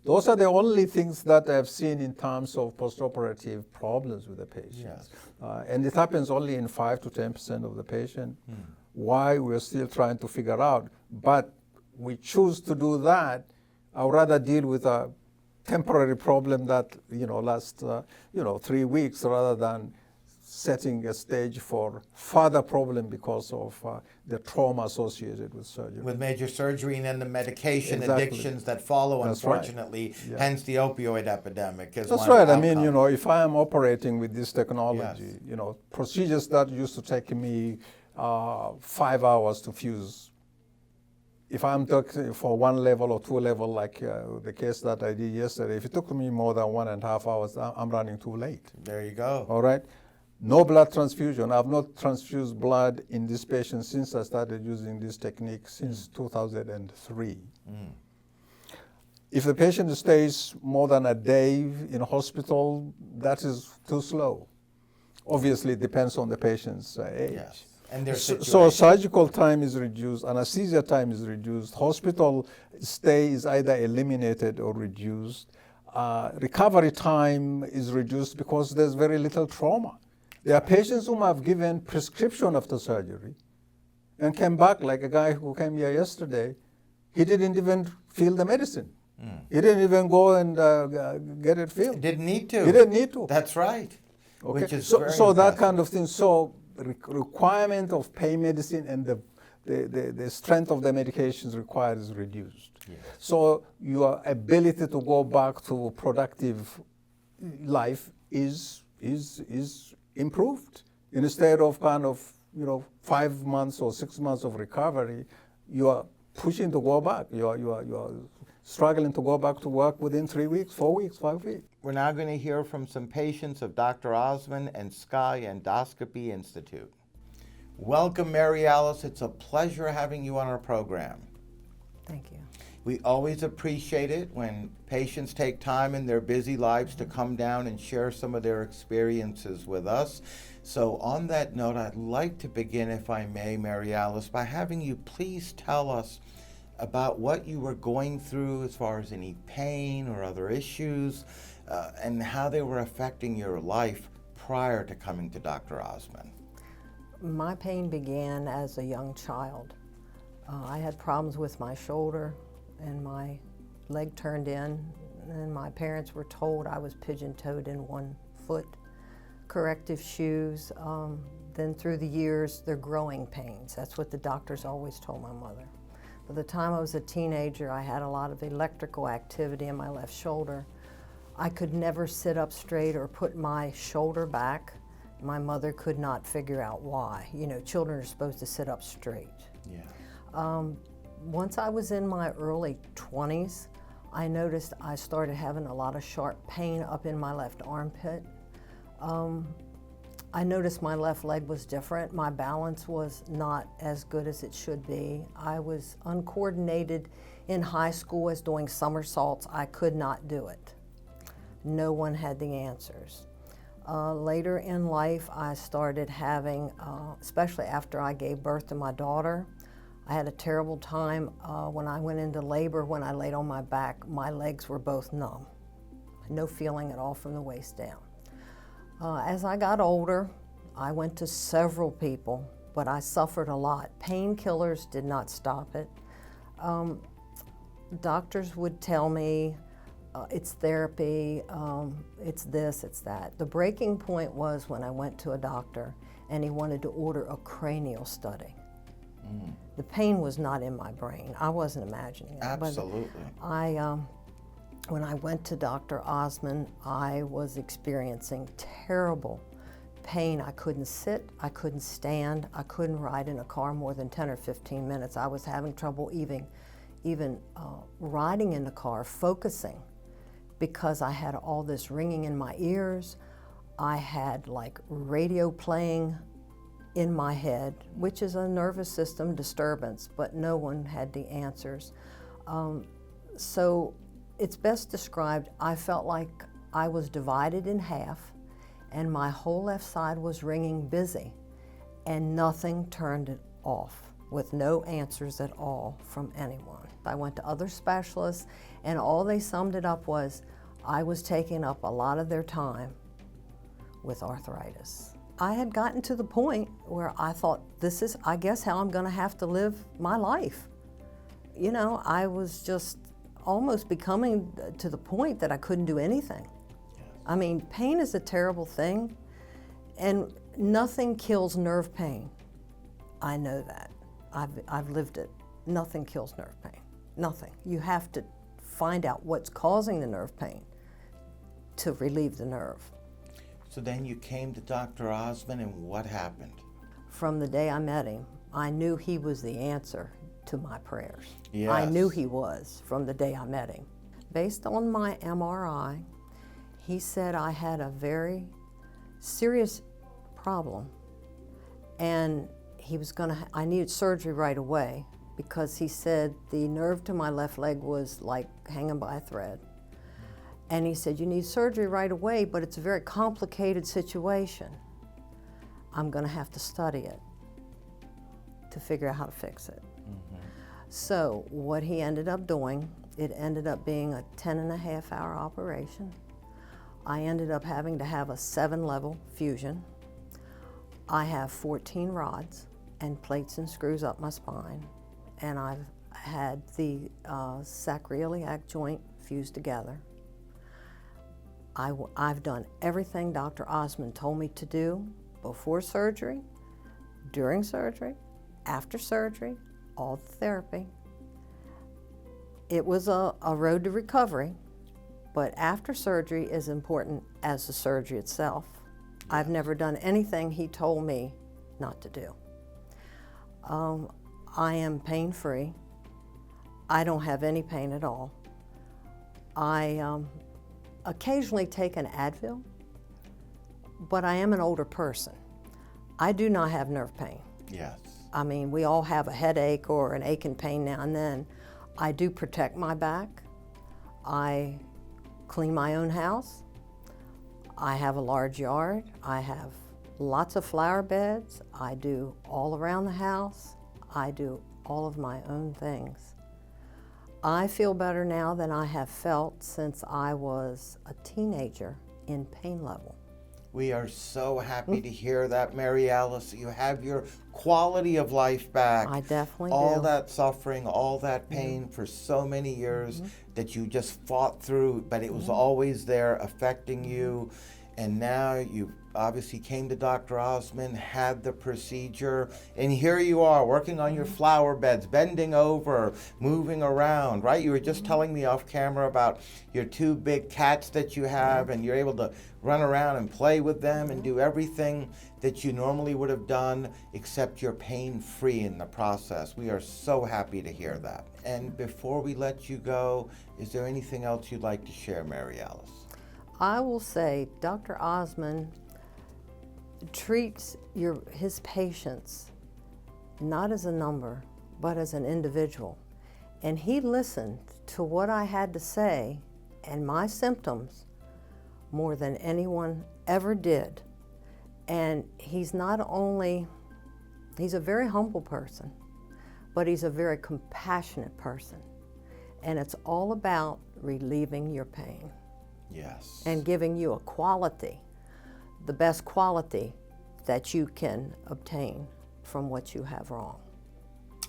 [SPEAKER 2] those are the only things that I've seen in terms of postoperative problems with the patients.
[SPEAKER 1] Yes.
[SPEAKER 2] And it happens only in 5 to 10% of the patient. Why, we're still trying to figure out. But we choose to do that. I would rather deal with a temporary problem that lasts 3 weeks rather than setting a stage for further problem because of the trauma associated with surgery.
[SPEAKER 1] With major surgery and then the medication
[SPEAKER 2] Exactly.
[SPEAKER 1] addictions that follow,
[SPEAKER 2] That's right.
[SPEAKER 1] unfortunately,
[SPEAKER 2] Yeah.
[SPEAKER 1] hence the opioid epidemic.
[SPEAKER 2] That's right. I mean, if I am operating with this technology,
[SPEAKER 1] Yes.
[SPEAKER 2] Procedures that used to take me 5 hours to fuse, if I'm talking for 1 level or 2 level, like the case that I did yesterday, if it took me more than 1.5 hours, I'm running too late.
[SPEAKER 1] There you go.
[SPEAKER 2] All right. No blood transfusion. I've not transfused blood in this patient since I started using this technique since 2003. If the patient stays more than a day in hospital, that is too slow. Obviously, it depends on the patient's age.
[SPEAKER 1] Yes. And their
[SPEAKER 2] So
[SPEAKER 1] situation.
[SPEAKER 2] surgical time is reduced, anesthesia time is reduced, hospital stay is either eliminated or reduced. Recovery time is reduced because there's very little trauma. There are patients whom I've given prescription after surgery and came back, like a guy who came here yesterday. He didn't even feel the medicine. He didn't even go and get it filled.
[SPEAKER 1] Didn't need to.
[SPEAKER 2] He didn't need to.
[SPEAKER 1] That's right.
[SPEAKER 2] Okay.
[SPEAKER 1] Which is
[SPEAKER 2] so
[SPEAKER 1] very
[SPEAKER 2] that
[SPEAKER 1] impressive.
[SPEAKER 2] kind of thing. So requirement of pain medicine and the strength of the medications required is reduced.
[SPEAKER 1] Yes.
[SPEAKER 2] So your ability to go back to productive life is improved. Instead of kind of 5 months or 6 months of recovery, you are pushing to go back. You are struggling to go back to work within 3 weeks, 4 weeks, 5 weeks.
[SPEAKER 1] We're now going to hear from some patients of Dr. Osman and Sky Endoscopy Institute. Welcome, Mary Alice. It's a pleasure having you on our program.
[SPEAKER 3] Thank you.
[SPEAKER 1] We always appreciate it when patients take time in their busy lives to come down and share some of their experiences with us. So on that note, I'd like to begin, if I may, Mary Alice, by having you please tell us about what you were going through as far as any pain or other issues, and how they were affecting your life prior to coming to Dr. Osman.
[SPEAKER 3] My pain began as a young child. I had problems with my shoulder and my leg turned in, and my parents were told I was pigeon-toed in 1 foot, corrective shoes. Then through the years, they're growing pains. That's what the doctors always told my mother. By the time I was a teenager, I had a lot of electrical activity in my left shoulder. I could never sit up straight or put my shoulder back. My mother could not figure out why. Children are supposed to sit up straight.
[SPEAKER 1] Yeah.
[SPEAKER 3] Once I was in my early 20s, I noticed I started having a lot of sharp pain up in my left armpit. I noticed my left leg was different. My balance was not as good as it should be. I was uncoordinated in high school as doing somersaults. I could not do it. No one had the answers. Later in life, I started having, especially after I gave birth to my daughter, I had a terrible time when I went into labor. When I laid on my back, my legs were both numb. No feeling at all from the waist down. As I got older, I went to several people, but I suffered a lot. Painkillers did not stop it. Doctors would tell me, it's therapy, it's this, it's that. The breaking point was when I went to a doctor and he wanted to order a cranial study. The pain was not in my brain. I wasn't imagining it.
[SPEAKER 1] Absolutely.
[SPEAKER 3] But when I went to Dr. Osman, I was experiencing terrible pain. I couldn't sit, I couldn't stand, I couldn't ride in a car more than 10 or 15 minutes. I was having trouble even riding in the car, focusing, because I had all this ringing in my ears. I had like radio playing in my head, which is a nervous system disturbance, but no one had the answers. So it's best described, I felt like I was divided in half and my whole left side was ringing busy and nothing turned it off, with no answers at all from anyone. I went to other specialists and all they summed it up was I was taking up a lot of their time with arthritis. I had gotten to the point where I thought, this is, I guess, how I'm gonna have to live my life. You know, I was just almost becoming to the point that I couldn't do anything. I mean, pain is a terrible thing, and nothing kills nerve pain. I know that. I've lived it. Nothing kills nerve pain. Nothing. You have to find out what's causing the nerve pain to relieve the nerve.
[SPEAKER 1] So then you came to Dr. Osman, and what happened?
[SPEAKER 3] From the day I met him, I knew he was the answer to my prayers.
[SPEAKER 1] Yes.
[SPEAKER 3] I knew he was from the day I met him. Based on my MRI, he said I had a very serious problem, and I needed surgery right away, because he said the nerve to my left leg was like hanging by a thread. And he said, you need surgery right away, but it's a very complicated situation. I'm gonna have to study it to figure out how to fix it. So what he ended up doing, it ended up being a 10.5-hour operation. I ended up having to have a 7-level fusion. I have 14 rods and plates and screws up my spine, and I've had the sacroiliac joint fused together. I've done everything Dr. Osman told me to do before surgery, during surgery, after surgery, all the therapy. It was a road to recovery, but after surgery is important as the surgery itself. I've never done anything he told me not to do. I am pain-free. I don't have any pain at all. I occasionally take an Advil, but I am an older person. I do not have nerve pain.
[SPEAKER 1] Yes.
[SPEAKER 3] I mean, we all have a headache or an ache and pain now and then. I do protect my back. I clean my own house. I have a large yard. I have lots of flower beds. I do all around the house. I do all of my own things. I feel better now than I have felt since I was a teenager in pain level.
[SPEAKER 1] We are so happy to hear that, Mary Alice. You have your quality of life back.
[SPEAKER 3] I definitely
[SPEAKER 1] all
[SPEAKER 3] do.
[SPEAKER 1] that suffering, all that pain for so many years that you just fought through, but it was always there affecting you. And now you obviously came to Dr. Osman, had the procedure, and here you are working on your flower beds, bending over, moving around, right? You were just telling me off camera about your 2 big cats that you have, and you're able to run around and play with them and do everything that you normally would have done, except you're pain-free in the process. We are so happy to hear that. And before we let you go, is there anything else you'd like to share, Mary Alice?
[SPEAKER 3] I will say Dr. Osman treats his patients not as a number, but as an individual. And he listened to what I had to say and my symptoms more than anyone ever did. And he's not only, he's a very humble person, but he's a very compassionate person. And it's all about relieving your pain.
[SPEAKER 1] Yes.
[SPEAKER 3] And giving you a quality, the best quality that you can obtain from what you have wrong.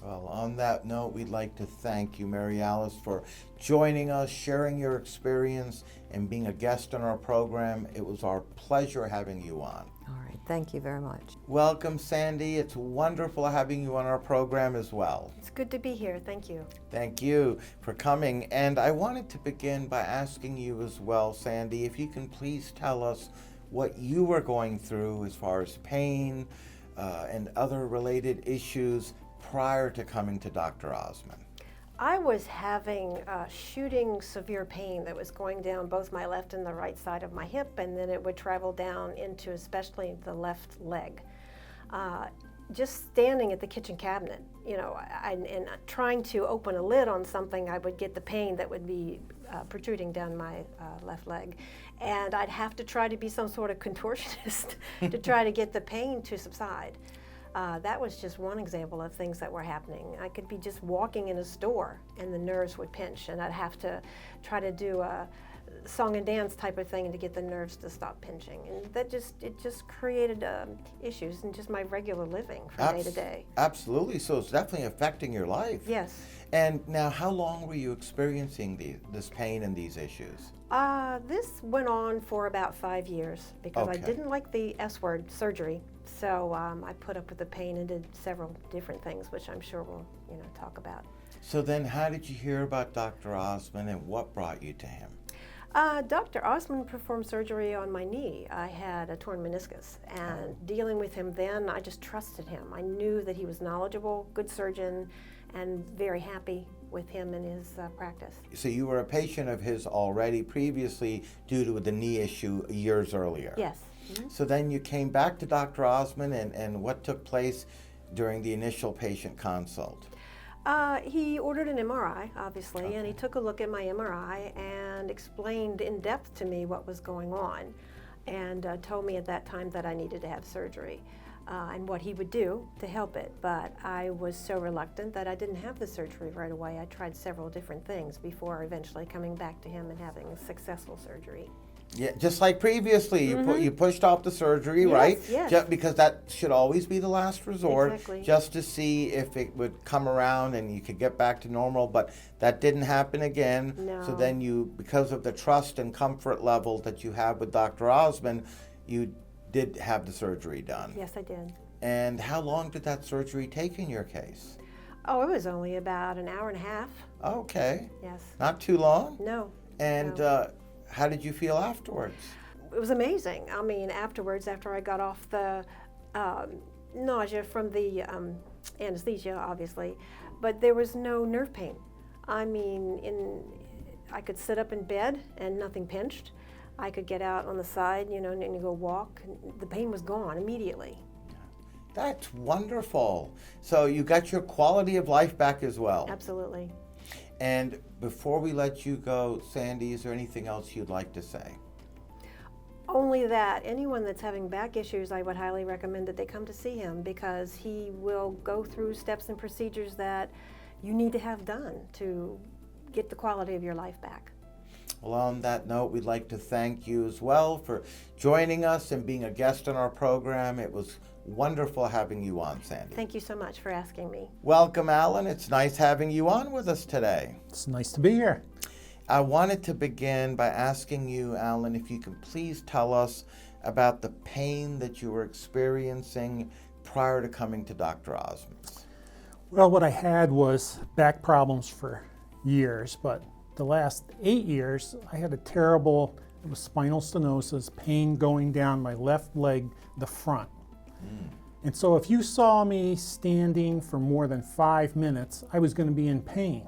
[SPEAKER 1] Well, on that note, we'd like to thank you, Mary Alice, for joining us, sharing your experience, and being a guest on our program. It was our pleasure having you on.
[SPEAKER 3] All right, thank you very much.
[SPEAKER 1] Welcome, Sandy. It's wonderful having you on our program as well.
[SPEAKER 4] It's good to be here. Thank you.
[SPEAKER 1] Thank you for coming. And I wanted to begin by asking you as well, Sandy, if you can please tell us what you were going through as far as pain and other related issues prior to coming to Dr. Osman.
[SPEAKER 4] I was having shooting severe pain that was going down both my left and the right side of my hip, and then it would travel down into especially the left leg. Just standing at the kitchen cabinet, you know, and trying to open a lid on something, I would get the pain that would be protruding down my left leg. And I'd have to try to be some sort of contortionist to try to get the pain to subside. That was just one example of things that were happening. I could be just walking in a store and the nerves would pinch, and I'd have to try to do a song and dance type of thing to get the nerves to stop pinching. And it just created issues in just my regular living from day to day.
[SPEAKER 1] Absolutely. So it's definitely affecting your life.
[SPEAKER 4] Yes.
[SPEAKER 1] And now, how long were you experiencing this pain and these issues?
[SPEAKER 4] This went on for about 5 years because I
[SPEAKER 1] Okay.
[SPEAKER 4] didn't like the S word, surgery. So I put up with the pain and did several different things, which I'm sure we'll talk about.
[SPEAKER 1] So then, how did you hear about Dr. Osman, and what brought you to him?
[SPEAKER 4] Dr. Osman performed surgery on my knee. I had a torn meniscus, and dealing with him then, I just trusted him. I knew that he was knowledgeable, good surgeon, and very happy with him and his practice.
[SPEAKER 1] So you were a patient of his already previously due to the knee issue years earlier.
[SPEAKER 4] Yes. Mm-hmm.
[SPEAKER 1] So then you came back to Dr. Osman, and what took place during the initial patient consult?
[SPEAKER 4] He ordered an MRI, obviously,
[SPEAKER 1] Okay.
[SPEAKER 4] and he took a look at my MRI and explained in depth to me what was going on, and told me at that time that I needed to have surgery and what he would do to help it. But I was so reluctant that I didn't have the surgery right away. I tried several different things before eventually coming back to him and having a successful surgery.
[SPEAKER 1] Yeah, just like previously, you pushed off the surgery,
[SPEAKER 4] Yes,
[SPEAKER 1] right?
[SPEAKER 4] yes.
[SPEAKER 1] Just because that should always be the last resort,
[SPEAKER 4] Exactly.
[SPEAKER 1] just to see if it would come around and you could get back to normal. But that didn't happen again.
[SPEAKER 4] No.
[SPEAKER 1] So then you, because of the trust and comfort level that you have with Dr. Osman, you did have the surgery done.
[SPEAKER 4] Yes, I did.
[SPEAKER 1] And how long did that surgery take in your case?
[SPEAKER 4] Oh, it was only about an hour and a half.
[SPEAKER 1] Okay,
[SPEAKER 4] Yes.
[SPEAKER 1] not too long.
[SPEAKER 4] No.
[SPEAKER 1] And
[SPEAKER 4] No.
[SPEAKER 1] how did you feel afterwards?
[SPEAKER 4] It was amazing. I mean, afterwards, after I got off the nausea from the anesthesia, obviously, but there was no nerve pain. I mean, I could sit up in bed and nothing pinched. I could get out on the side, and go walk. And the pain was gone immediately.
[SPEAKER 1] That's wonderful. So you got your quality of life back as well.
[SPEAKER 4] Absolutely.
[SPEAKER 1] And before we let you go, Sandy, is there anything else you'd like to say?
[SPEAKER 4] Only that anyone that's having back issues, I would highly recommend that they come to see him, because he will go through steps and procedures that you need to have done to get the quality of your life back.
[SPEAKER 1] Well, on that note, we'd like to thank you as well for joining us and being a guest on our program. It was wonderful having you on, Sandy.
[SPEAKER 4] Thank you so much for asking me.
[SPEAKER 1] Welcome, Alan. It's nice having you on with us today.
[SPEAKER 5] It's nice to be here.
[SPEAKER 1] I wanted to begin by asking you, Alan, if you can please tell us about the pain that you were experiencing prior to coming to Dr. Osman's.
[SPEAKER 5] Well, what I had was back problems for years, but the last 8 years, I had a terrible, it was spinal stenosis, pain going down my left leg, the front. And so if you saw me standing for more than 5 minutes, I was going to be in pain.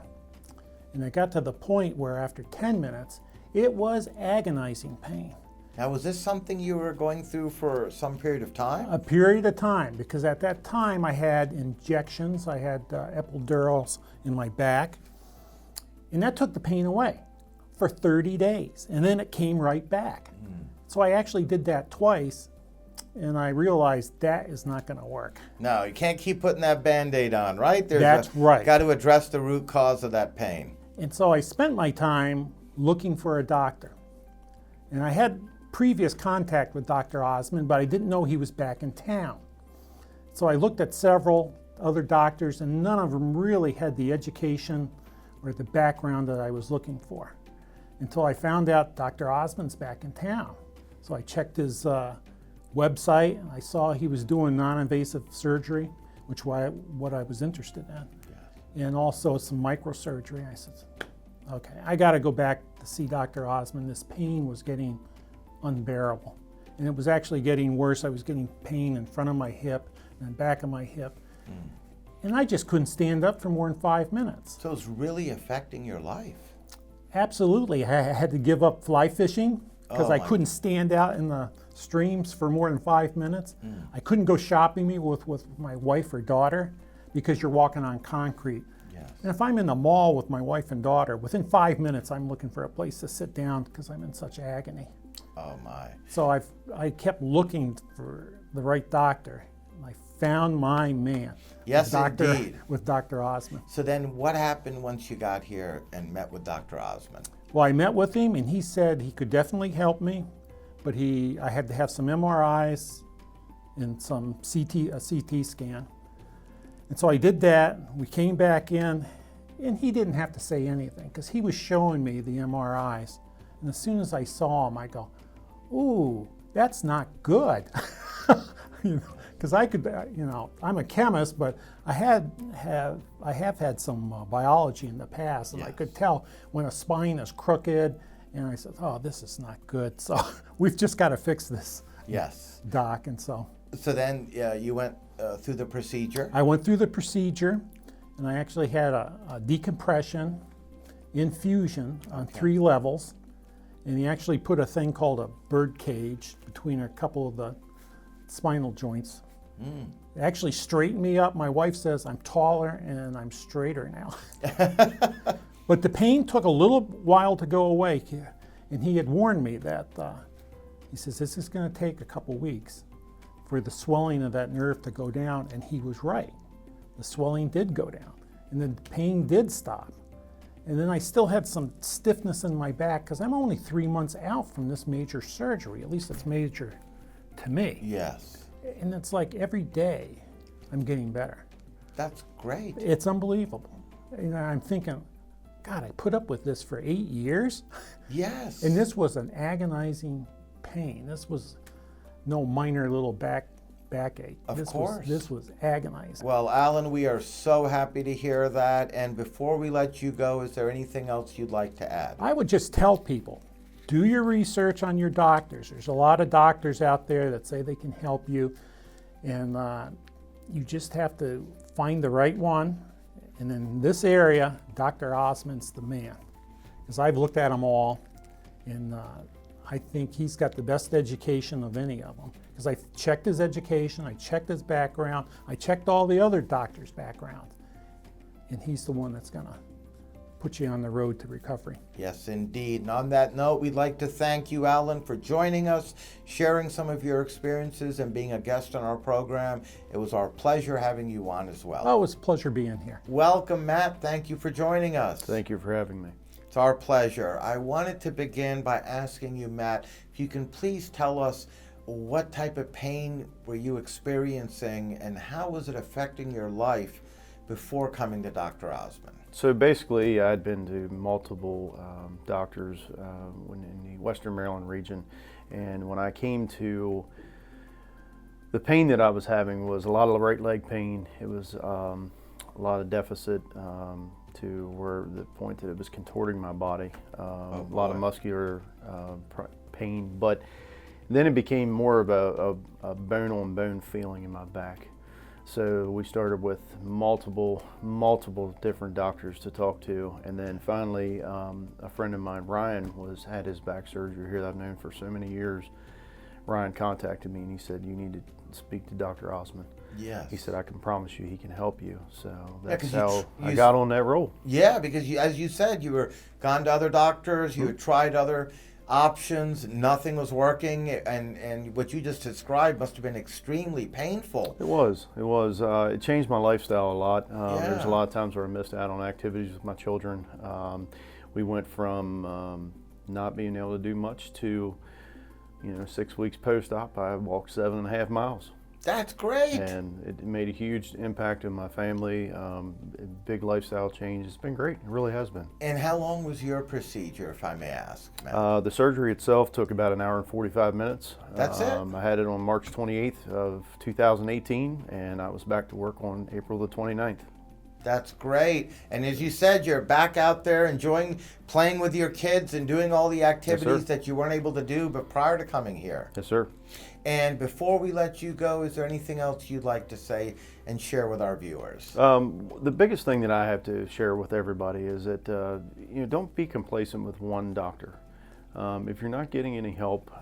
[SPEAKER 5] And it got to the point where after 10 minutes, it was agonizing pain.
[SPEAKER 1] Now, was this something you were going through for some period of time?
[SPEAKER 5] A period of time, because at that time I had injections, I had epidurals in my back, and that took the pain away for 30 days, and then it came right back. So I actually did that twice, and I realized that is not going to work.
[SPEAKER 1] No, you can't keep putting that Band-Aid on, right?
[SPEAKER 5] That's right.
[SPEAKER 1] Got to address the root cause of that pain.
[SPEAKER 5] And so I spent my time looking for a doctor. And I had previous contact with Dr. Osman, but I didn't know he was back in town. So I looked at several other doctors, and none of them really had the education or the background that I was looking for, until I found out Dr. Osman's back in town. So I checked his website, and I saw he was doing non-invasive surgery, which what I was interested in, and also some microsurgery. I said, okay, I got to go back to see Dr. Osman. This pain was getting unbearable. and it was actually getting worse. I was getting pain in front of my hip and back of my hip. And I just couldn't stand up for more than 5 minutes.
[SPEAKER 1] So it's really affecting your life.
[SPEAKER 5] Absolutely. I had to give up fly fishing because
[SPEAKER 1] Oh,
[SPEAKER 5] I
[SPEAKER 1] my
[SPEAKER 5] couldn't stand out in the streams for more than 5 minutes. I couldn't go shopping with my wife or daughter because you're walking on concrete.
[SPEAKER 1] Yes.
[SPEAKER 5] And if I'm in the mall with my wife and daughter, within 5 minutes I'm looking for a place to sit down because I'm in such agony.
[SPEAKER 1] Oh my.
[SPEAKER 5] So I kept looking for the right doctor. I found my man.
[SPEAKER 1] Yes,
[SPEAKER 5] Doctor,
[SPEAKER 1] indeed.
[SPEAKER 5] with Dr. Osman.
[SPEAKER 1] So then what happened once you got here and met with Dr. Osman?
[SPEAKER 5] Well, I met with him and he said he could definitely help me, but I had to have some MRIs and some a CT scan. And so I did that. We came back in and he didn't have to say anything because he was showing me the MRIs. And as soon as I saw him, I go, ooh, that's not good. Because I could, I'm a chemist, but I have had some biology in the past, and
[SPEAKER 1] Yes.
[SPEAKER 5] I could tell when a spine is crooked, and I said, oh, this is not good. So we've just got to fix this,
[SPEAKER 1] Yes.
[SPEAKER 5] doc. And so
[SPEAKER 1] So then you went through the procedure.
[SPEAKER 5] I went through the procedure, and I actually had a decompression infusion on 3 levels, and he actually put a thing called a bird cage between a couple of the spinal joints. It actually straightened me up. My wife says I'm taller and I'm straighter now. But the pain took a little while to go away, and he had warned me that he says this is going to take a couple weeks for the swelling of that nerve to go down, and he was right. The swelling did go down, and then the pain did stop. And then I still had some stiffness in my back because I'm only 3 months out from this major surgery. At least it's major to me.
[SPEAKER 1] Yes.
[SPEAKER 5] And it's like every day I'm getting better.
[SPEAKER 1] That's great.
[SPEAKER 5] It's unbelievable. I'm thinking, God, I put up with this for 8 years,
[SPEAKER 1] Yes.
[SPEAKER 5] and this was an agonizing pain. This was no minor little backache.
[SPEAKER 1] Of course.
[SPEAKER 5] This was agonizing.
[SPEAKER 1] Well, Alan, we are so happy to hear that. And before we let you go, is there anything else you'd like to add?
[SPEAKER 5] I would just tell people, do your research on your doctors. There's a lot of doctors out there that say they can help you, and you just have to find the right one. And in this area, Dr. Osman's the man, because I've looked at them all, and I think he's got the best education of any of them. Because I checked his education, I checked his background, I checked all the other doctors' backgrounds, and he's the one that's gonna put you on the road to recovery.
[SPEAKER 1] Yes, indeed. And on that note, we'd like to thank you, Alan, for joining us, sharing some of your experiences, and being a guest on our program. It was our pleasure having you on as well.
[SPEAKER 5] Oh, it was a pleasure being here.
[SPEAKER 1] Welcome, Matt. Thank you for joining us.
[SPEAKER 6] Thank you for having me.
[SPEAKER 1] It's our pleasure. I wanted to begin by asking you, Matt, if you can please tell us what type of pain were you experiencing and how was it affecting your life before coming to Dr. Osman?
[SPEAKER 6] So basically, I'd been to multiple doctors in the Western Maryland region, and when I came to, the pain that I was having was a lot of right leg pain. It was a lot of deficit to where the point that it was contorting my body, a lot of muscular pain, but then it became more of a bone-on-bone feeling in my back. So we started with multiple different doctors to talk to, and then finally a friend of mine, Ryan, had his back surgery here that I've known for so many years. Ryan contacted me and he said, you need to speak to Dr. Osman.
[SPEAKER 1] Yes.
[SPEAKER 6] He said, I can promise you he can help you. So
[SPEAKER 1] 'cause
[SPEAKER 6] that's
[SPEAKER 1] you
[SPEAKER 6] how I
[SPEAKER 1] you
[SPEAKER 6] got on that roll.
[SPEAKER 1] Yeah, because as you said, you were gone to other doctors, you had tried other options, nothing was working, and what you just described must have been extremely painful.
[SPEAKER 6] It was. It changed my lifestyle a lot. There's
[SPEAKER 1] Yeah.
[SPEAKER 6] a lot of times where I missed out on activities with my children. We went from not being able to do much to, 6 weeks post-op, I walked 7.5 miles.
[SPEAKER 1] That's great.
[SPEAKER 6] And it made a huge impact on my family, a big lifestyle change. It's been great. It really has been.
[SPEAKER 1] And how long was your procedure, if I may ask, Matt?
[SPEAKER 6] The surgery itself took about 1 hour and 45 minutes.
[SPEAKER 1] That's it?
[SPEAKER 6] I had it on March 28th of 2018, and I was back to work on April the 29th.
[SPEAKER 1] That's great. And as you said, you're back out there enjoying playing with your kids and doing all the activities that you weren't able to do but prior to coming here.
[SPEAKER 6] Yes, sir.
[SPEAKER 1] And before we let you go, is there anything else you'd like to say and share with our viewers?
[SPEAKER 6] The biggest thing that I have to share with everybody is that don't be complacent with one doctor. If you're not getting any help,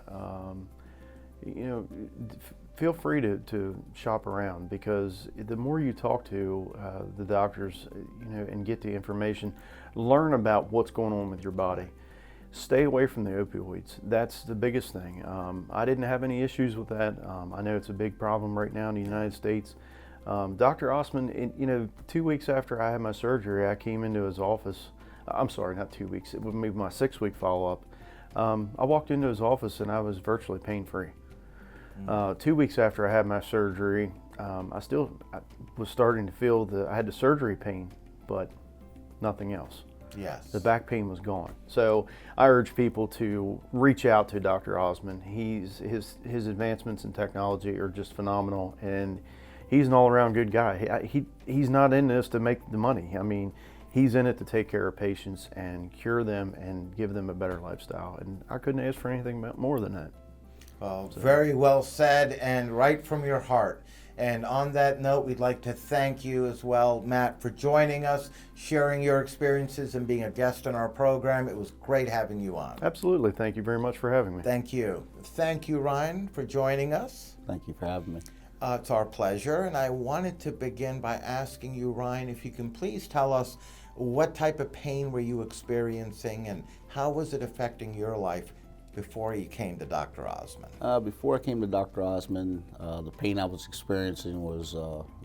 [SPEAKER 6] feel free to shop around, because the more you talk to the doctors, and get the information, learn about what's going on with your body. Stay away from the opioids. That's the biggest thing. I didn't have any issues with that. I know it's a big problem right now in the United States. Dr. Osman, 2 weeks after I had my surgery, I came into his office. I'm sorry, not 2 weeks. It would be my 6-week follow-up. I walked into his office and I was virtually pain-free. 2 weeks after I had my surgery, I was starting to feel I had the surgery pain, but nothing else.
[SPEAKER 1] Yes.
[SPEAKER 6] The back pain was gone. So I urge people to reach out to Dr. Osman. His advancements in technology are just phenomenal, and he's an all-around good guy. He's not in this to make the money. I mean, he's in it to take care of patients and cure them and give them a better lifestyle. And I couldn't ask for anything more than that.
[SPEAKER 1] Well, very well said, and right from your heart. And on that note, we'd like to thank you as well, Matt, for joining us, sharing your experiences, and being a guest on our program. It was great having you on.
[SPEAKER 6] Absolutely. Thank you very much for having me.
[SPEAKER 1] Thank you. Thank you, Ryan, for joining us.
[SPEAKER 7] Thank you for having me.
[SPEAKER 1] It's our pleasure. And I wanted to begin by asking you, Ryan, if you can please tell us what type of pain were you experiencing and how was it affecting your life before you came to Dr. Osman?
[SPEAKER 7] Before I came to Dr. Osman, the pain I was experiencing was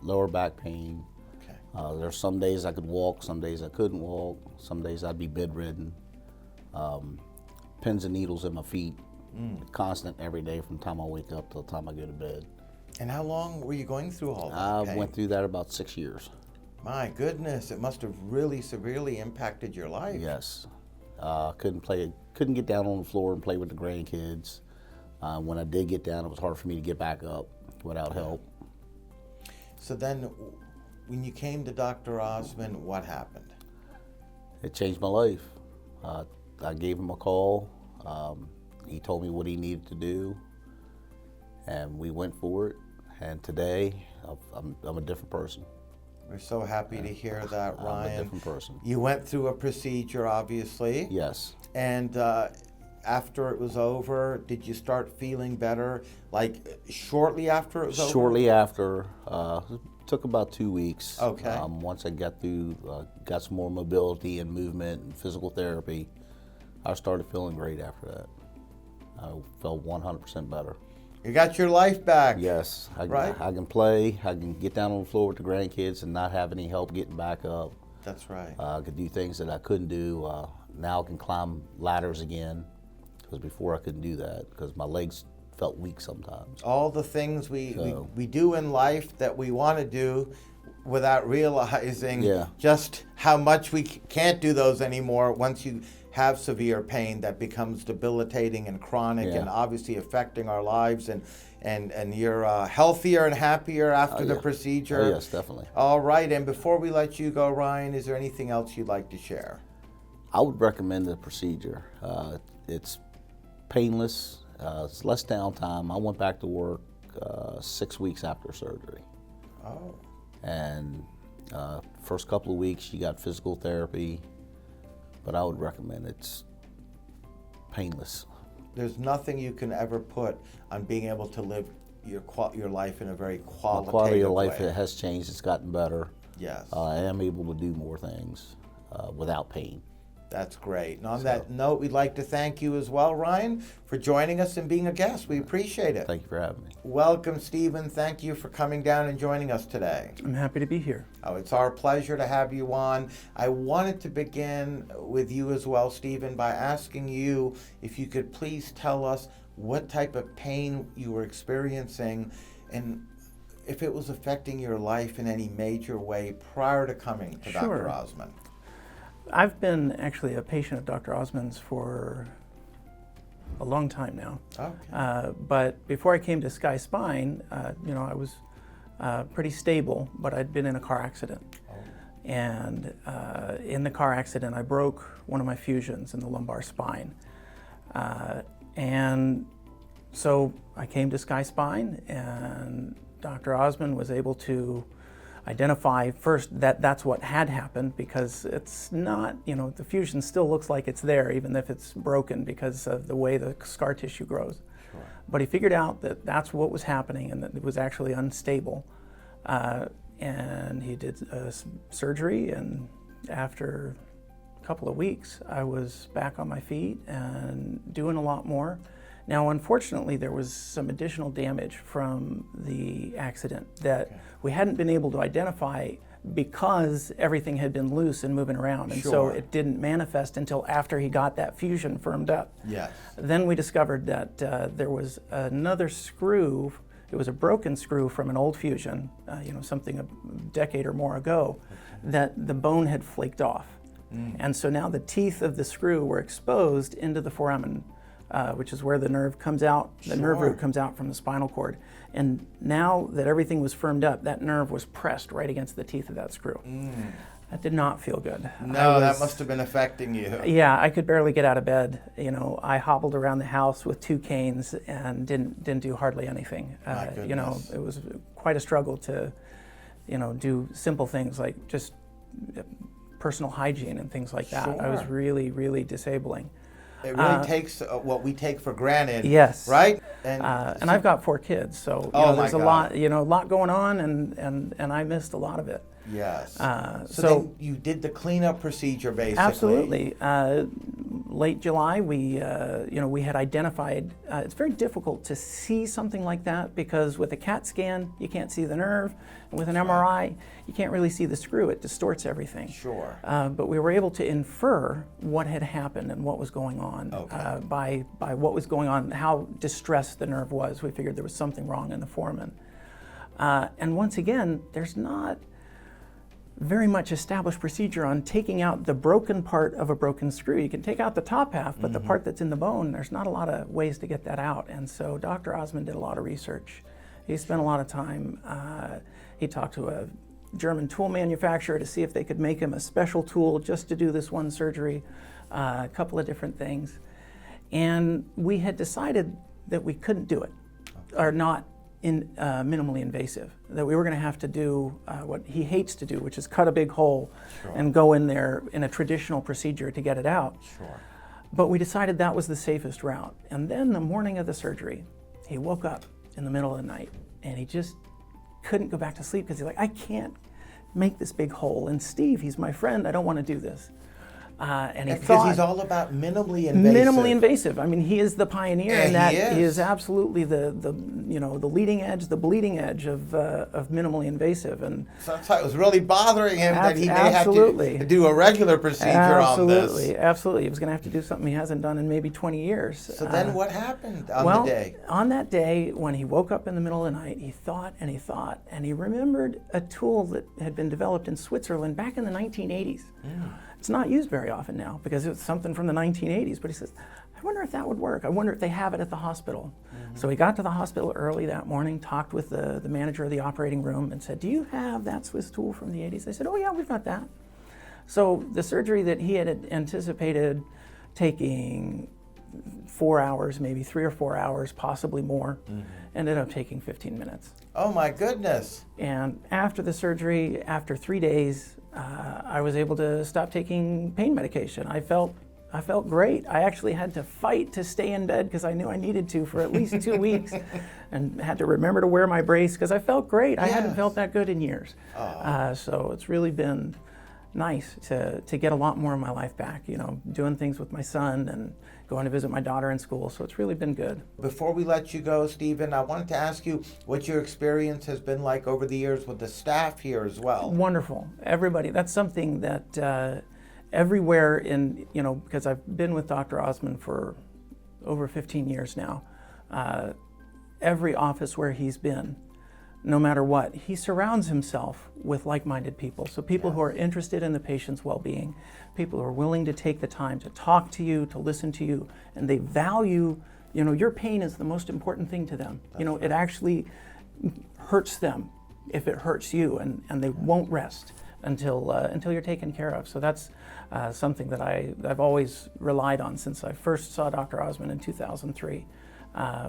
[SPEAKER 7] lower back pain.
[SPEAKER 1] Okay.
[SPEAKER 7] There were some days I could walk, some days I couldn't walk, some days I'd be bedridden. Pins and needles in my feet, constant every day from the time I wake up till the time I go to bed.
[SPEAKER 1] And how long were you going through all that
[SPEAKER 7] I
[SPEAKER 1] pain?
[SPEAKER 7] went through that about 6 years.
[SPEAKER 1] My goodness, it must have really severely impacted your life.
[SPEAKER 7] Yes. Couldn't get down on the floor and play with the grandkids. When I did get down, it was hard for me to get back up without help.
[SPEAKER 1] So then, when you came to Dr. Osman, what happened?
[SPEAKER 7] It changed my life. I gave him a call. He told me what he needed to do, and we went for it. And today, I'm a different person.
[SPEAKER 1] We're so happy to hear that, Ryan.
[SPEAKER 7] I'm a different person.
[SPEAKER 1] You went through a procedure, obviously.
[SPEAKER 7] Yes.
[SPEAKER 1] And after it was over, did you start feeling better, like shortly after it was over?
[SPEAKER 7] Shortly after. It took about 2 weeks.
[SPEAKER 1] Okay.
[SPEAKER 7] Once I got through, got some more mobility and movement and physical therapy, I started feeling great after that. I felt 100% better.
[SPEAKER 1] You got your life back.
[SPEAKER 7] Yes,
[SPEAKER 1] Right?
[SPEAKER 7] I can play, I can get down on the floor with the grandkids and not have any help getting back up.
[SPEAKER 1] That's right.
[SPEAKER 7] I could do things that I couldn't do. Now I can climb ladders again, because before I couldn't do that because my legs felt weak sometimes.
[SPEAKER 1] All the things we do in life that we want to do without realizing just how much we can't do those anymore. Once you have severe pain that becomes debilitating and chronic and obviously affecting our lives, and you're healthier and happier after the procedure.
[SPEAKER 7] Oh, yes, definitely.
[SPEAKER 1] All right, and before we let you go, Ryan, is there anything else you'd like to share?
[SPEAKER 7] I would recommend the procedure. It's painless, it's less downtime. I went back to work 6 weeks after surgery.
[SPEAKER 1] Oh.
[SPEAKER 7] And first couple of weeks you got physical therapy, but I would recommend it's painless.
[SPEAKER 1] There's nothing you can ever put on being able to live your life in a very
[SPEAKER 7] My
[SPEAKER 1] qualitative
[SPEAKER 7] quality of life
[SPEAKER 1] way.
[SPEAKER 7] has changed, it's gotten better.
[SPEAKER 1] Yes.
[SPEAKER 7] I am able to do more things without pain.
[SPEAKER 1] That's great. And on that note, we'd like to thank you as well, Ryan, for joining us and being a guest. We appreciate it.
[SPEAKER 7] Thank you for having me.
[SPEAKER 1] Welcome, Stephen. Thank you for coming down and joining us today.
[SPEAKER 5] I'm happy to be here.
[SPEAKER 1] Oh, it's our pleasure to have you on. I wanted to begin with you as well, Stephen, by asking you if you could please tell us what type of pain you were experiencing and if it was affecting your life in any major way prior to coming to
[SPEAKER 8] Sure.
[SPEAKER 1] Dr. Osman.
[SPEAKER 8] I've been actually a patient of Dr. Osman's for a long time now.
[SPEAKER 1] Okay.
[SPEAKER 8] But before I came to Sky Spine, I was pretty stable, but I'd been in a car accident. And in the car accident, I broke one of my fusions in the lumbar spine. And so I came to Sky Spine, and Dr. Osman was able to identify first that that's what had happened, because it's not, the fusion still looks like it's there even if it's broken because of the way the scar tissue grows. Sure. But he figured out that that's what was happening and that it was actually unstable. And he did surgery, and after a couple of weeks I was back on my feet and doing a lot more. Now, unfortunately, there was some additional damage from the accident that we hadn't been able to identify because everything had been loose and moving around. And so it didn't manifest until after he got that fusion firmed up.
[SPEAKER 1] Yes.
[SPEAKER 8] Then we discovered that there was another screw. It was a broken screw from an old fusion, something a decade or more ago, that the bone had flaked off. And so now the teeth of the screw were exposed into the foramen, which is where the nerve comes out, the nerve root comes out from the spinal cord. And now that everything was firmed up, that nerve was pressed right against the teeth of that screw. That did not feel good.
[SPEAKER 1] No, that must have been affecting you.
[SPEAKER 8] Yeah, I could barely get out of bed. I hobbled around the house with 2 canes and didn't do hardly anything. It was quite a struggle to, do simple things like just personal hygiene and things like that. I was really, really disabling.
[SPEAKER 1] It really takes what we take for granted.
[SPEAKER 8] Yes.
[SPEAKER 1] Right?
[SPEAKER 8] And I've got 4 kids, so there's a lot going on, and I missed a lot of it.
[SPEAKER 1] Yes. So then you did the cleanup procedure, basically.
[SPEAKER 8] Absolutely. Late July, we had identified. It's very difficult to see something like that because with a CAT scan, you can't see the nerve, and with an MRI, you can't really see the screw. It distorts everything.
[SPEAKER 1] Sure.
[SPEAKER 8] But we were able to infer what had happened and what was going on by what was going on, how distressed the nerve was. We figured there was something wrong in the foramen. And once again, there's not very much established procedure on taking out the broken part of a broken screw. You can take out the top half, but the part that's in the bone, there's not a lot of ways to get that out. And so Dr. Osman did a lot of research. He spent a lot of time, he talked to a German tool manufacturer to see if they could make him a special tool just to do this one surgery, a couple of different things. And we had decided that we couldn't do it, or not minimally invasive, that we were going to have to do what he hates to do, which is cut a big hole and go in there in a traditional procedure to get it out.
[SPEAKER 1] Sure.
[SPEAKER 8] But we decided that was the safest route. And then the morning of the surgery, he woke up in the middle of the night and he just couldn't go back to sleep because he's like, I can't make this big hole. And Steve, he's my friend, I don't want to do this. And he
[SPEAKER 1] because he's all about minimally invasive.
[SPEAKER 8] Minimally invasive. I mean, he is the pioneer in that
[SPEAKER 1] he
[SPEAKER 8] is absolutely the leading edge, the bleeding edge of minimally invasive. And
[SPEAKER 1] so it was really bothering him that he may
[SPEAKER 8] absolutely.
[SPEAKER 1] have to do a regular procedure on this.
[SPEAKER 8] Absolutely. He was going to have to do something he hasn't done in maybe 20 years.
[SPEAKER 1] So then what happened on the day?
[SPEAKER 8] On that day, when he woke up in the middle of the night, he thought, and he remembered a tool that had been developed in Switzerland back in the 1980s. It's not used very often now because it's something from the 1980s, but he says, I wonder if that would work. I wonder if they have it at the hospital. So he got to the hospital early that morning, talked with the manager of the operating room and said, do you have that Swiss tool from the 80s? They said, oh yeah, we've got that. So the surgery that he had anticipated taking 4 hours, maybe 3 or 4 hours, possibly more, ended up taking 15 minutes.
[SPEAKER 1] Oh my goodness.
[SPEAKER 8] And after the surgery, after 3 days, I was able to stop taking pain medication. I felt great. I actually had to fight to stay in bed because I knew I needed to for at least 2 weeks, and had to remember to wear my brace because I felt great. I hadn't felt that good in years. So it's really been nice to get a lot more of my life back, doing things with my son and going to visit my daughter in school. So it's really been good.
[SPEAKER 1] Before we let you go, Stephen, I wanted to ask you what your experience has been like over the years with the staff here as well.
[SPEAKER 8] Wonderful. Everybody. That's something that everywhere because I've been with Dr. Osman for over 15 years now, every office where he's been, no matter what, he surrounds himself with like-minded people. So people who are interested in the patient's well-being, people who are willing to take the time to talk to you, to listen to you, and they value, your pain is the most important thing to them. That's it actually hurts them if it hurts you, and they won't rest until you're taken care of. So that's something that I've always relied on since I first saw Dr. Osman in 2003.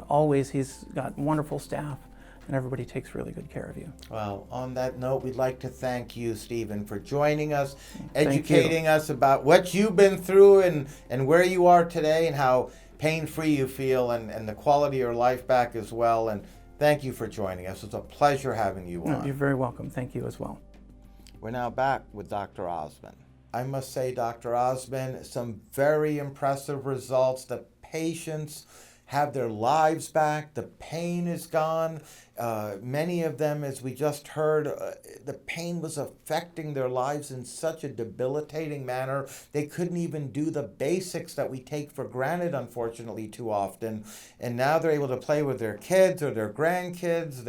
[SPEAKER 8] Always, he's got wonderful staff, and everybody takes really good care of you.
[SPEAKER 1] Well, on that note, we'd like to thank you, Stephen, for joining us,
[SPEAKER 8] Thank
[SPEAKER 1] educating us about what you've been through and where you are today and how pain-free you feel and the quality of your life back as well. And thank you for joining us. It's a pleasure having you
[SPEAKER 8] No,
[SPEAKER 1] on.
[SPEAKER 8] you're very welcome. Thank you as well.
[SPEAKER 1] We're now back with Dr. Osman. I must say, Dr. Osman, some very impressive results. The patients have their lives back. The pain is gone. Many of them, as we just heard, the pain was affecting their lives in such a debilitating manner. They couldn't even do the basics that we take for granted, unfortunately, too often. And now they're able to play with their kids or their grandkids.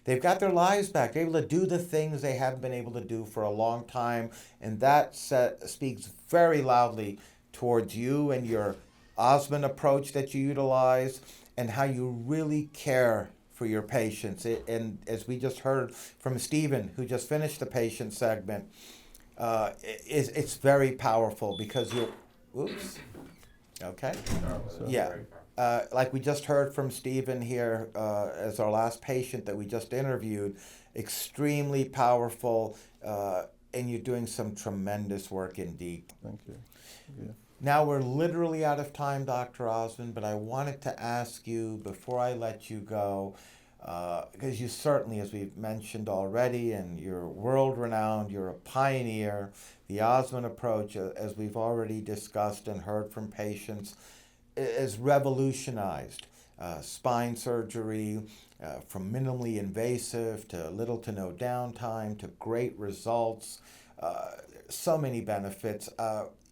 [SPEAKER 1] They've got their lives back. They're able to do the things they haven't been able to do for a long time. And that speaks very loudly towards you and your Osman approach that you utilize and how you really care for your patients. And as we just heard from Stephen, who just finished the patient segment, it's very powerful because oops, okay. Yeah, like we just heard from Stephen here as our last patient that we just interviewed, extremely powerful, and you're doing some tremendous work indeed.
[SPEAKER 2] Thank you. Yeah.
[SPEAKER 1] Now we're literally out of time, Dr. Osman, but I wanted to ask you before I let you go, because you certainly, as we've mentioned already, and you're world-renowned, you're a pioneer. The Osman approach, as we've already discussed and heard from patients, is revolutionized spine surgery, from minimally invasive to little to no downtime to great results, so many benefits.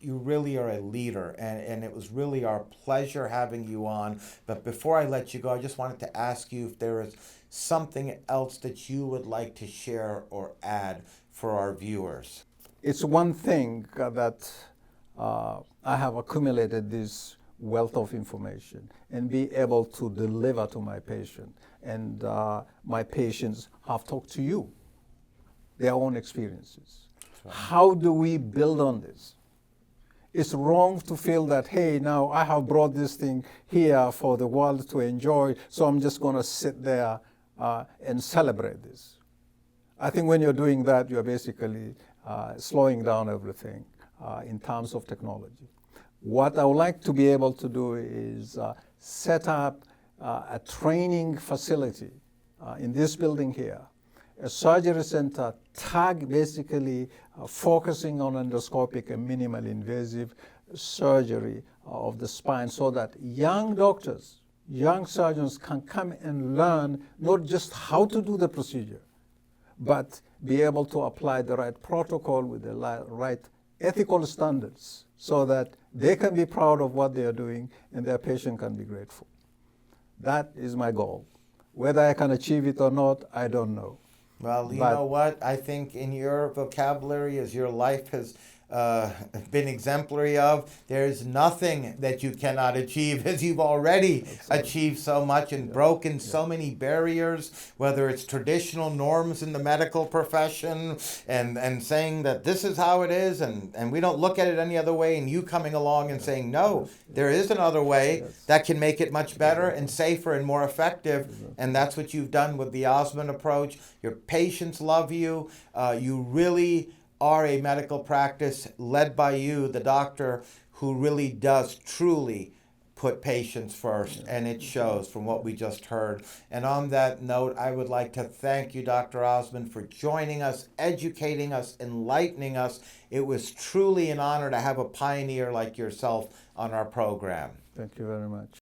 [SPEAKER 1] You really are a leader, and it was really our pleasure having you on. But before I let you go, I just wanted to ask you if there is something else that you would like to share or add for our viewers.
[SPEAKER 2] It's one thing that I have accumulated this wealth of information and be able to deliver to my patient. And my patients have talked to you, their own experiences. Right. How do we build on this? It's wrong to feel that, hey, now I have brought this thing here for the world to enjoy, so I'm just going to sit there and celebrate this. I think when you're doing that, you're basically slowing down everything in terms of technology. What I would like to be able to do is set up a training facility in this building here, a surgery center basically focusing on endoscopic and minimally invasive surgery of the spine so that young doctors, young surgeons can come and learn not just how to do the procedure, but be able to apply the right protocol with the right ethical standards so that they can be proud of what they are doing and their patient can be grateful. That is my goal. Whether I can achieve it or not, I don't know.
[SPEAKER 1] Well, you know what? I think in your vocabulary, as your life has been exemplary of, there's nothing that you cannot achieve, as you've already achieved so much and broken so many barriers, whether it's traditional norms in the medical profession and saying that this is how it is and we don't look at it any other way, and you coming along and saying, no, there is another way that can make it much better and safer and more effective, and that's what you've done with the Osman approach. Your patients love you. You really are a medical practice led by you, the doctor, who really does truly put patients first, and it shows from what we just heard. And on that note, I would like to thank you, Dr. Osman, for joining us, educating us, enlightening us. It was truly an honor to have a pioneer like yourself on our program.
[SPEAKER 2] Thank you very much.